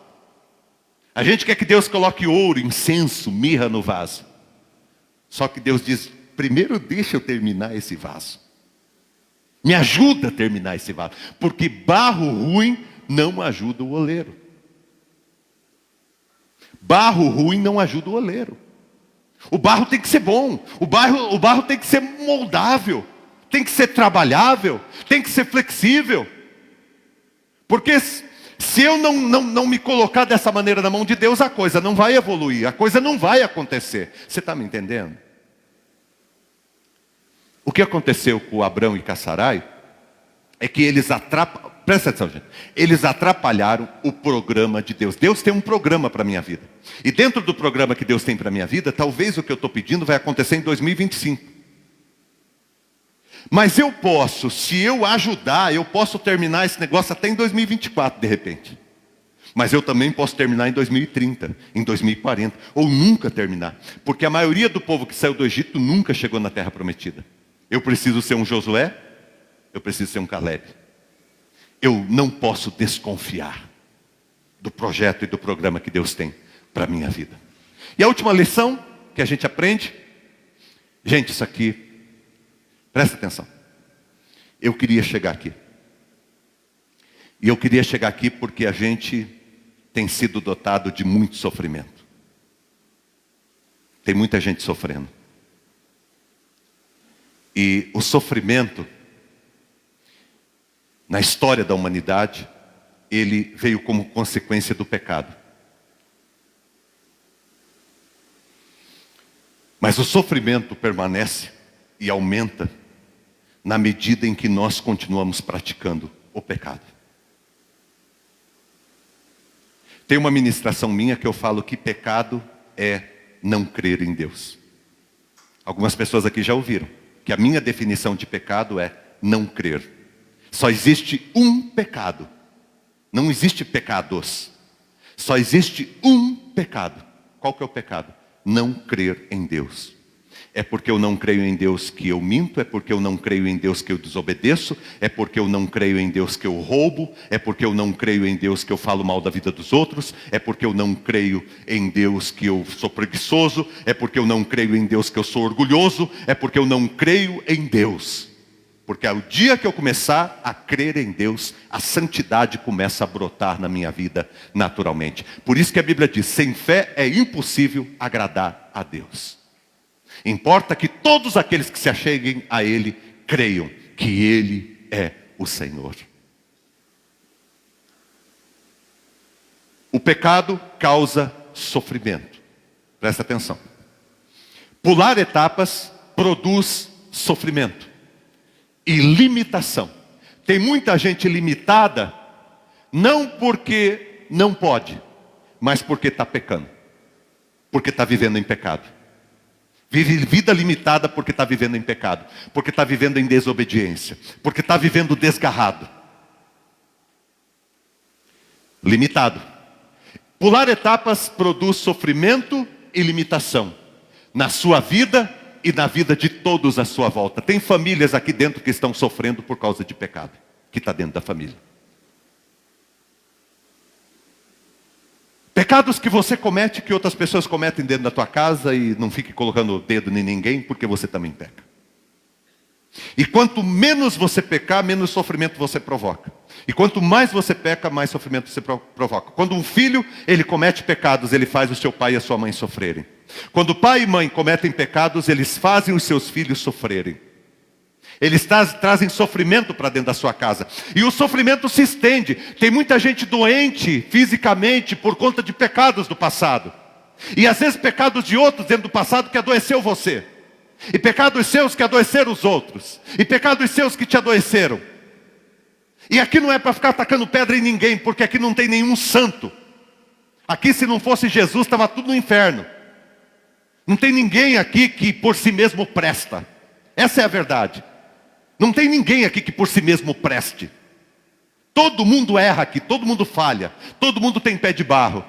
A gente quer que Deus coloque ouro, incenso, mirra no vaso. Só que Deus diz: primeiro deixa eu terminar esse vaso. Me ajuda a terminar esse vaso. Porque barro ruim não ajuda o oleiro. Barro ruim não ajuda o oleiro. O barro tem que ser bom. O barro tem que ser moldável. Tem que ser trabalhável. Tem que ser flexível. Porque se eu não me colocar dessa maneira na mão de Deus, a coisa não vai evoluir. A coisa não vai acontecer. Você está me entendendo? O que aconteceu com Abrão e com Sarai é que presta atenção, gente. Eles atrapalharam o programa de Deus. Deus tem um programa para a minha vida. E dentro do programa que Deus tem para a minha vida, talvez o que eu estou pedindo vai acontecer em 2025. Mas eu posso, se eu ajudar, eu posso terminar esse negócio até em 2024, de repente. Mas eu também posso terminar em 2030, em 2040, ou nunca terminar. Porque a maioria do povo que saiu do Egito nunca chegou na Terra Prometida. Eu preciso ser um Josué, eu preciso ser um Caleb. Eu não posso desconfiar do projeto e do programa que Deus tem para a minha vida. E a última lição que a gente aprende, gente, isso aqui, presta atenção. Eu queria chegar aqui. E eu queria chegar aqui porque a gente tem sido dotado de muito sofrimento. Tem muita gente sofrendo. E o sofrimento, na história da humanidade, ele veio como consequência do pecado. Mas o sofrimento permanece e aumenta na medida em que nós continuamos praticando o pecado. Tem uma ministração minha que eu falo que pecado é não crer em Deus. Algumas pessoas aqui já ouviram que a minha definição de pecado é não crer. Só existe um pecado. Não existe pecados. Só existe um pecado. Qual que é o pecado? Não crer em Deus. É porque eu não creio em Deus que eu minto, é porque eu não creio em Deus que eu desobedeço, é porque eu não creio em Deus que eu roubo, é porque eu não creio em Deus que eu falo mal da vida dos outros, é porque eu não creio em Deus que eu sou preguiçoso, é porque eu não creio em Deus que eu sou orgulhoso, é porque eu não creio em Deus. Porque ao dia que eu começar a crer em Deus, a santidade começa a brotar na minha vida naturalmente. Por isso que a Bíblia diz: sem fé é impossível agradar a Deus. Importa que todos aqueles que se acheguem a Ele creiam que Ele é o Senhor. O pecado causa sofrimento. Presta atenção. Pular etapas produz sofrimento e limitação. Tem muita gente limitada, não porque não pode, mas porque está pecando. Porque está vivendo em pecado. Vive vida limitada porque está vivendo em pecado. Porque está vivendo em desobediência. Porque está vivendo desgarrado. Limitado. Pular etapas produz sofrimento e limitação na sua vida e na vida de todos à sua volta. Tem famílias aqui dentro que estão sofrendo por causa de pecado, que está dentro da família. Pecados que você comete, que outras pessoas cometem dentro da tua casa, e não fique colocando o dedo em ninguém, porque você também peca. E quanto menos você pecar, menos sofrimento você provoca. E quanto mais você peca, mais sofrimento você provoca. Quando um filho, ele comete pecados, ele faz o seu pai e a sua mãe sofrerem. Quando pai e mãe cometem pecados, eles fazem os seus filhos sofrerem. Eles trazem sofrimento para dentro da sua casa. E o sofrimento se estende. Tem muita gente doente fisicamente por conta de pecados do passado. E às vezes pecados de outros dentro do passado que adoeceu você. E pecados seus que adoeceram os outros. E pecados seus que te adoeceram. E aqui não é para ficar atacando pedra em ninguém, porque aqui não tem nenhum santo. Aqui, se não fosse Jesus, estava tudo no inferno. Não tem ninguém aqui que por si mesmo presta. Essa é a verdade. Não tem ninguém aqui que por si mesmo preste. Todo mundo erra aqui, todo mundo falha. Todo mundo tem pé de barro.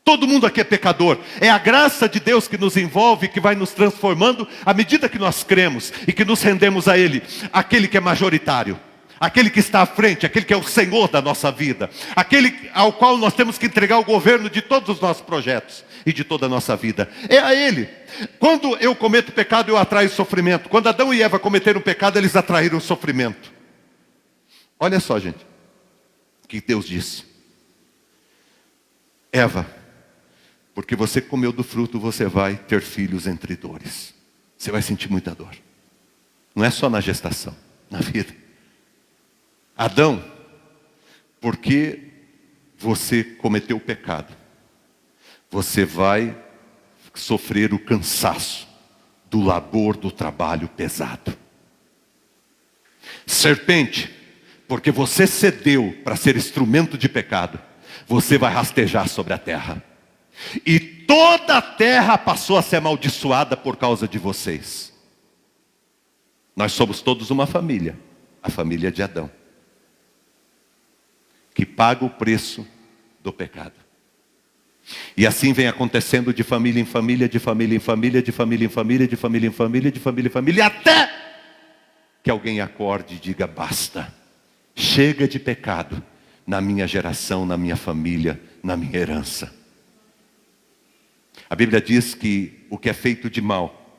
Todo mundo aqui é pecador. É a graça de Deus que nos envolve, que vai nos transformando à medida que nós cremos e que nos rendemos a Ele. Aquele que é majoritário. Aquele que está à frente, aquele que é o Senhor da nossa vida. Aquele ao qual nós temos que entregar o governo de todos os nossos projetos e de toda a nossa vida. É a Ele. Quando eu cometo pecado, eu atraio sofrimento. Quando Adão e Eva cometeram pecado, eles atraíram sofrimento. Olha só, gente, o que Deus disse. Eva, porque você comeu do fruto, você vai ter filhos entre dores. Você vai sentir muita dor. Não é só na gestação, na vida. Adão, porque você cometeu o pecado, você vai sofrer o cansaço do labor do trabalho pesado. Serpente, porque você cedeu para ser instrumento de pecado, você vai rastejar sobre a terra. E toda a terra passou a ser amaldiçoada por causa de vocês. Nós somos todos uma família, a família de Adão, que paga o preço do pecado. E assim vem acontecendo de família em família, de família em família, de família em família, de família em família, de família em família, até que alguém acorde e diga: basta, chega de pecado na minha geração, na minha família, na minha herança. A Bíblia diz que o que é feito de mal,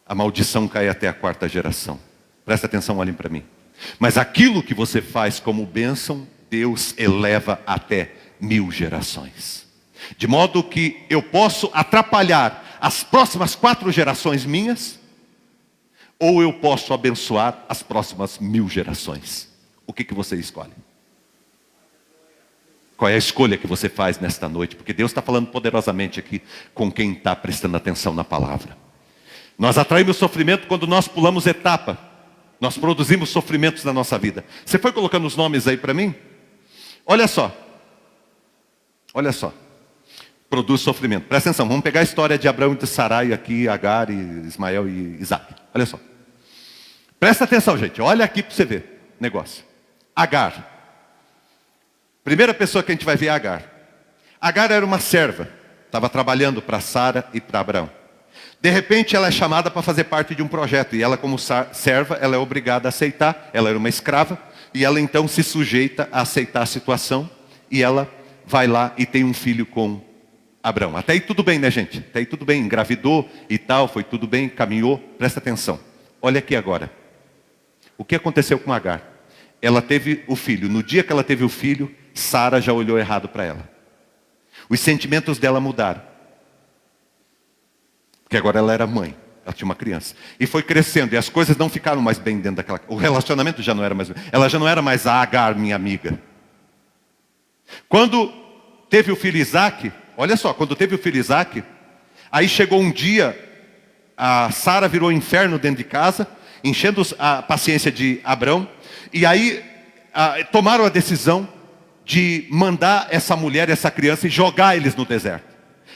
a maldição cai até a 4ª geração. Presta atenção, olhem para mim. Mas aquilo que você faz como bênção, Deus eleva até 1000 gerações. De modo que eu posso atrapalhar as próximas 4 gerações minhas, ou eu posso abençoar as próximas 1000 gerações. O que você escolhe? Qual é a escolha que você faz nesta noite? Porque Deus está falando poderosamente aqui com quem está prestando atenção na palavra. Nós atraímos sofrimento quando nós pulamos etapa. Nós produzimos sofrimentos na nossa vida. Você foi colocando os nomes aí para mim? Olha só. Olha só. Produz sofrimento. Presta atenção, vamos pegar a história de Abraão e de Sarai aqui, Agar, e Ismael e Isaac. Olha só. Presta atenção, gente. Olha aqui para você ver o negócio. Agar. Primeira pessoa que a gente vai ver é Agar. Agar era uma serva. Estava trabalhando para Sara e para Abraão. De repente ela é chamada para fazer parte de um projeto. E ela, como serva, ela é obrigada a aceitar. Ela era uma escrava. E ela então se sujeita a aceitar a situação. E ela vai lá e tem um filho com Abraão. Até aí tudo bem, né, gente? Até aí tudo bem. Engravidou e tal, foi tudo bem, caminhou. Presta atenção. Olha aqui agora. O que aconteceu com Agar? Ela teve o filho. No dia que ela teve o filho, Sara já olhou errado para ela. Os sentimentos dela mudaram. Porque agora ela era mãe. Ela tinha uma criança. E foi crescendo. E as coisas não ficaram mais bem dentro daquela... O relacionamento já não era mais... Ela já não era mais a Agar, minha amiga. Quando teve o filho Isaac... Olha só, quando teve o filho Isaac... Aí chegou um dia... A Sara virou inferno dentro de casa... Enchendo a paciência de Abraão. E aí tomaram a decisão... de mandar essa mulher, essa criança, e jogar eles no deserto.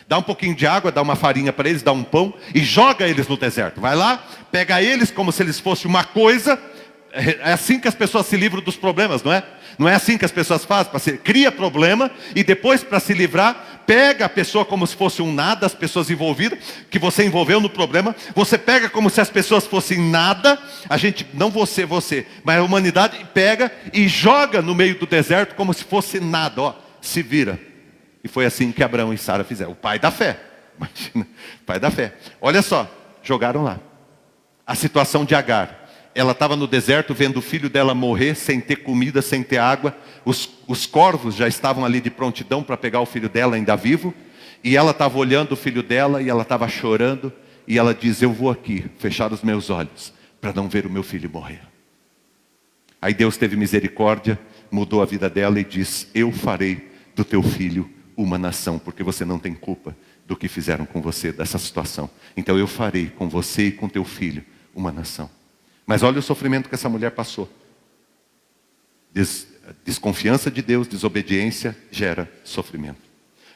Dá um pouquinho de água, dá uma farinha para eles, dá um pão, e joga eles no deserto. Vai lá, pega eles como se eles fossem uma coisa, É assim que as pessoas se livram dos problemas, não é? Não é assim que as pessoas fazem. Cria problema e depois, para se livrar, pega a pessoa como se fosse um nada, as pessoas envolvidas, que você envolveu no problema. Você pega como se as pessoas fossem nada. A gente, não você, mas a humanidade pega e joga no meio do deserto como se fosse nada. Ó, se vira. E foi assim que Abraão e Sara fizeram. O pai da fé. Imagina, pai da fé. Olha só, jogaram lá. A situação de Agar. Ela estava no deserto vendo o filho dela morrer, sem ter comida, sem ter água. Os corvos já estavam ali de prontidão para pegar o filho dela ainda vivo. E ela estava olhando o filho dela e ela estava chorando. E ela diz, eu vou aqui fechar os meus olhos para não ver o meu filho morrer. Aí Deus teve misericórdia, mudou a vida dela e diz, eu farei do teu filho uma nação, porque você não tem culpa do que fizeram com você, dessa situação. Então eu farei com você e com teu filho uma nação. Mas olha o sofrimento que essa mulher passou. Desconfiança de Deus, desobediência, gera sofrimento.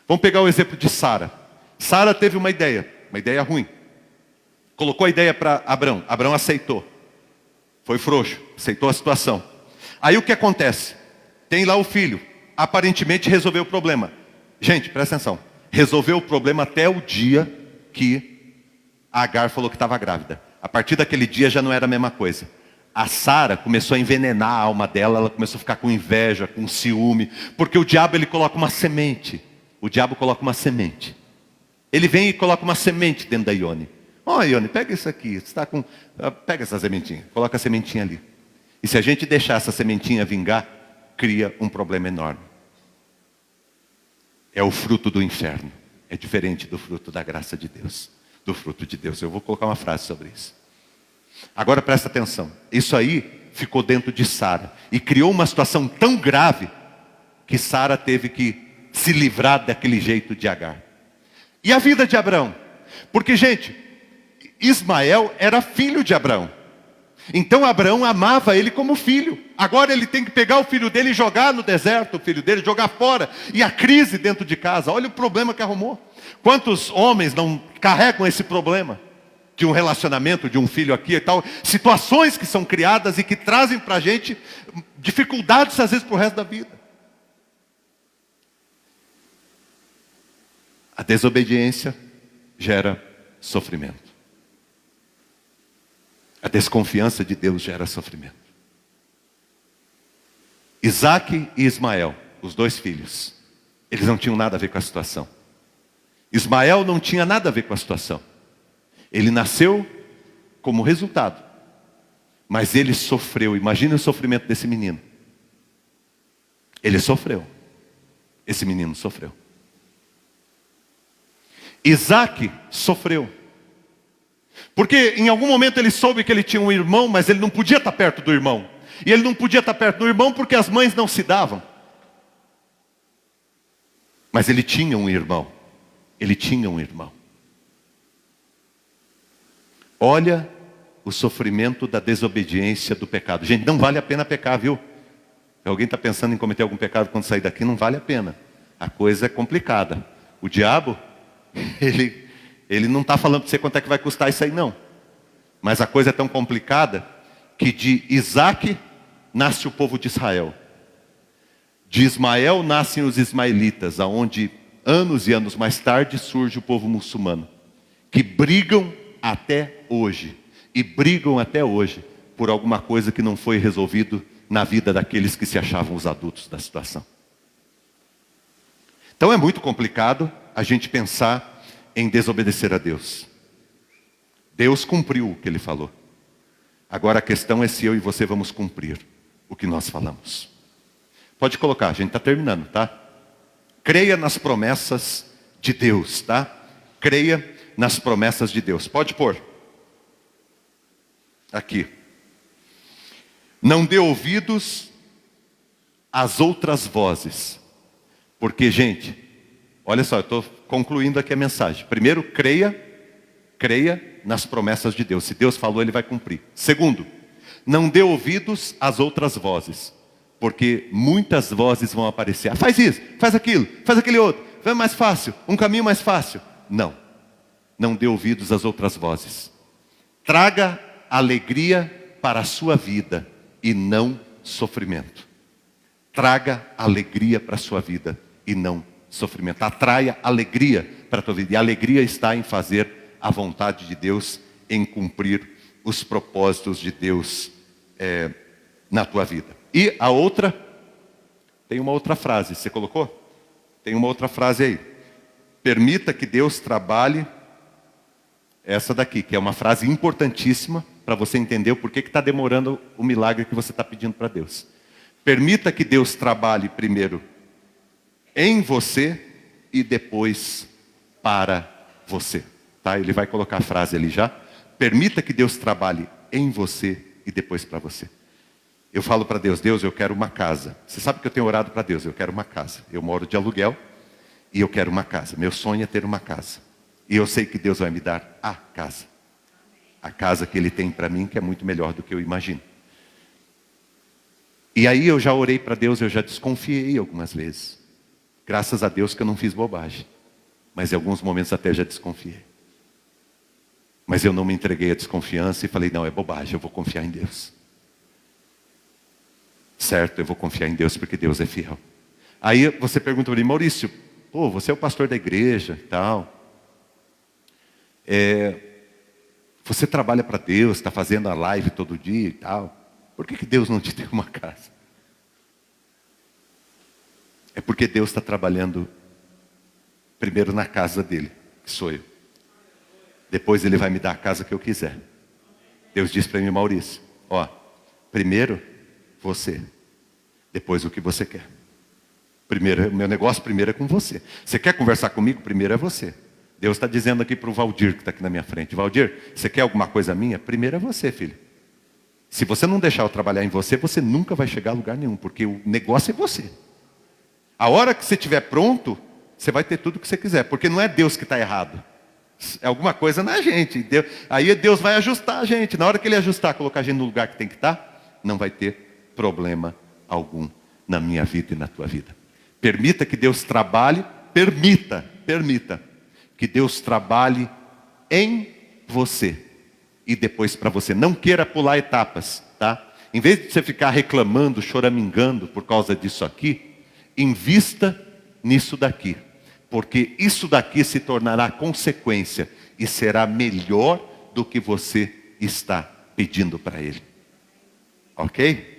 Vamos pegar o exemplo de Sara. Sara teve uma ideia ruim. Colocou a ideia para Abrão. Abrão aceitou. Foi frouxo, aceitou a situação. Aí o que acontece? Tem lá o filho. Aparentemente resolveu o problema. Gente, presta atenção. Resolveu o problema até o dia que Agar falou que estava grávida. A partir daquele dia já não era a mesma coisa. A Sara começou a envenenar a alma dela, ela começou a ficar com inveja, com ciúme, porque o diabo ele coloca uma semente. O diabo coloca uma semente. Ele vem e coloca uma semente dentro da Ione. Ó, Ione, pega isso aqui, você está com... Pega essa sementinha, coloca a sementinha ali. E se a gente deixar essa sementinha vingar, cria um problema enorme. É o fruto do inferno. É diferente do fruto da graça de Deus. Do fruto de Deus. Eu vou colocar uma frase sobre isso. Agora presta atenção. Isso aí ficou dentro de Sara. E criou uma situação tão grave que Sara teve que se livrar daquele jeito de Agar. E a vida de Abraão? Porque, gente, Ismael era filho de Abraão. Então Abraão amava ele como filho. Agora ele tem que pegar o filho dele e jogar no deserto, o filho dele, jogar fora. E a crise dentro de casa, olha o problema que arrumou. Quantos homens não carregam esse problema? De um relacionamento, de um filho aqui e tal. Situações que são criadas e que trazem para a gente dificuldades às vezes para o resto da vida. A desobediência gera sofrimento. A desconfiança de Deus gera sofrimento. Isaac e Ismael, os dois filhos, eles não tinham nada a ver com a situação. Ismael não tinha nada a ver com a situação. Ele nasceu como resultado. Mas ele sofreu. Imagina o sofrimento desse menino. Ele sofreu. Esse menino sofreu. Isaac sofreu. Porque em algum momento ele soube que ele tinha um irmão, mas ele não podia estar perto do irmão. E ele não podia estar perto do irmão porque as mães não se davam. Mas ele tinha um irmão. Ele tinha um irmão. Olha o sofrimento da desobediência do pecado. Gente, não vale a pena pecar, viu? Se alguém está pensando em cometer algum pecado quando sair daqui, não vale a pena. A coisa é complicada. O diabo, ele não está falando para você quanto é que vai custar isso aí, não. Mas a coisa é tão complicada que de Isaac nasce o povo de Israel. De Ismael nascem os ismaelitas, aonde anos e anos mais tarde surge o povo muçulmano. Que brigam até hoje. E brigam até hoje por alguma coisa que não foi resolvido na vida daqueles que se achavam os adultos da situação. Então é muito complicado a gente pensar em desobedecer a Deus. Deus cumpriu o que Ele falou. Agora a questão é se eu e você vamos cumprir o que nós falamos. Pode colocar, a gente está terminando, tá? Creia nas promessas de Deus, tá? Creia nas promessas de Deus. Pode pôr. Aqui. Não dê ouvidos às outras vozes. Porque, gente, olha só, eu estou concluindo aqui a mensagem. Primeiro, creia nas promessas de Deus. Se Deus falou, Ele vai cumprir. Segundo, não dê ouvidos às outras vozes. Porque muitas vozes vão aparecer. Ah, faz isso, faz aquilo, faz aquele outro. Vai mais fácil, um caminho mais fácil. Não. Não dê ouvidos às outras vozes. Traga alegria para a sua vida e não sofrimento. Traga alegria para a sua vida e não sofrimento. Atraia alegria para a tua vida. E a alegria está em fazer a vontade de Deus, em cumprir os propósitos de Deus na tua vida. E a outra, tem uma outra frase, você colocou? Tem uma outra frase aí. Permita que Deus trabalhe, essa daqui, que é uma frase importantíssima para você entender o porquê que está demorando o milagre que você está pedindo para Deus. Permita que Deus trabalhe primeiro em você e depois para você. Tá? Ele vai colocar a frase ali já. Permita que Deus trabalhe em você e depois para você. Eu falo para Deus, Deus, eu quero uma casa. Você sabe que eu tenho orado para Deus, eu quero uma casa. Eu moro de aluguel e eu quero uma casa. Meu sonho é ter uma casa. E eu sei que Deus vai me dar a casa. A casa que Ele tem para mim, que é muito melhor do que eu imagino. E aí eu já orei para Deus, eu já desconfiei algumas vezes. Graças a Deus que eu não fiz bobagem. Mas em alguns momentos até já desconfiei. Mas eu não me entreguei à desconfiança e falei, não, é bobagem, eu vou confiar em Deus. Certo, eu vou confiar em Deus porque Deus é fiel. Aí você pergunta para mim, Maurício, pô, você é o pastor da igreja e tal. Você trabalha para Deus, está fazendo a live todo dia e tal. Por que Deus não te deu uma casa? É porque Deus está trabalhando primeiro na casa dele, que sou eu. Depois Ele vai me dar a casa que eu quiser. Deus disse para mim, Maurício, ó, primeiro você, depois o que você quer. Primeiro, meu negócio primeiro é com você. Você quer conversar comigo? Primeiro é você. Deus está dizendo aqui para o Valdir, que está aqui na minha frente. Valdir, você quer alguma coisa minha? Primeiro é você, filho. Se você não deixar eu trabalhar em você, você nunca vai chegar a lugar nenhum, porque o negócio é você. A hora que você estiver pronto, você vai ter tudo o que você quiser, porque não é Deus que está errado. É alguma coisa na gente. Aí Deus vai ajustar a gente. Na hora que Ele ajustar, colocar a gente no lugar que tem que estar, não vai ter problema algum na minha vida e na tua vida. Permita que Deus trabalhe, permita que Deus trabalhe em você e depois para você. Não queira pular etapas, tá? Em vez de você ficar reclamando, choramingando por causa disso aqui, invista nisso daqui. Porque isso daqui se tornará consequência e será melhor do que você está pedindo para Ele. Ok?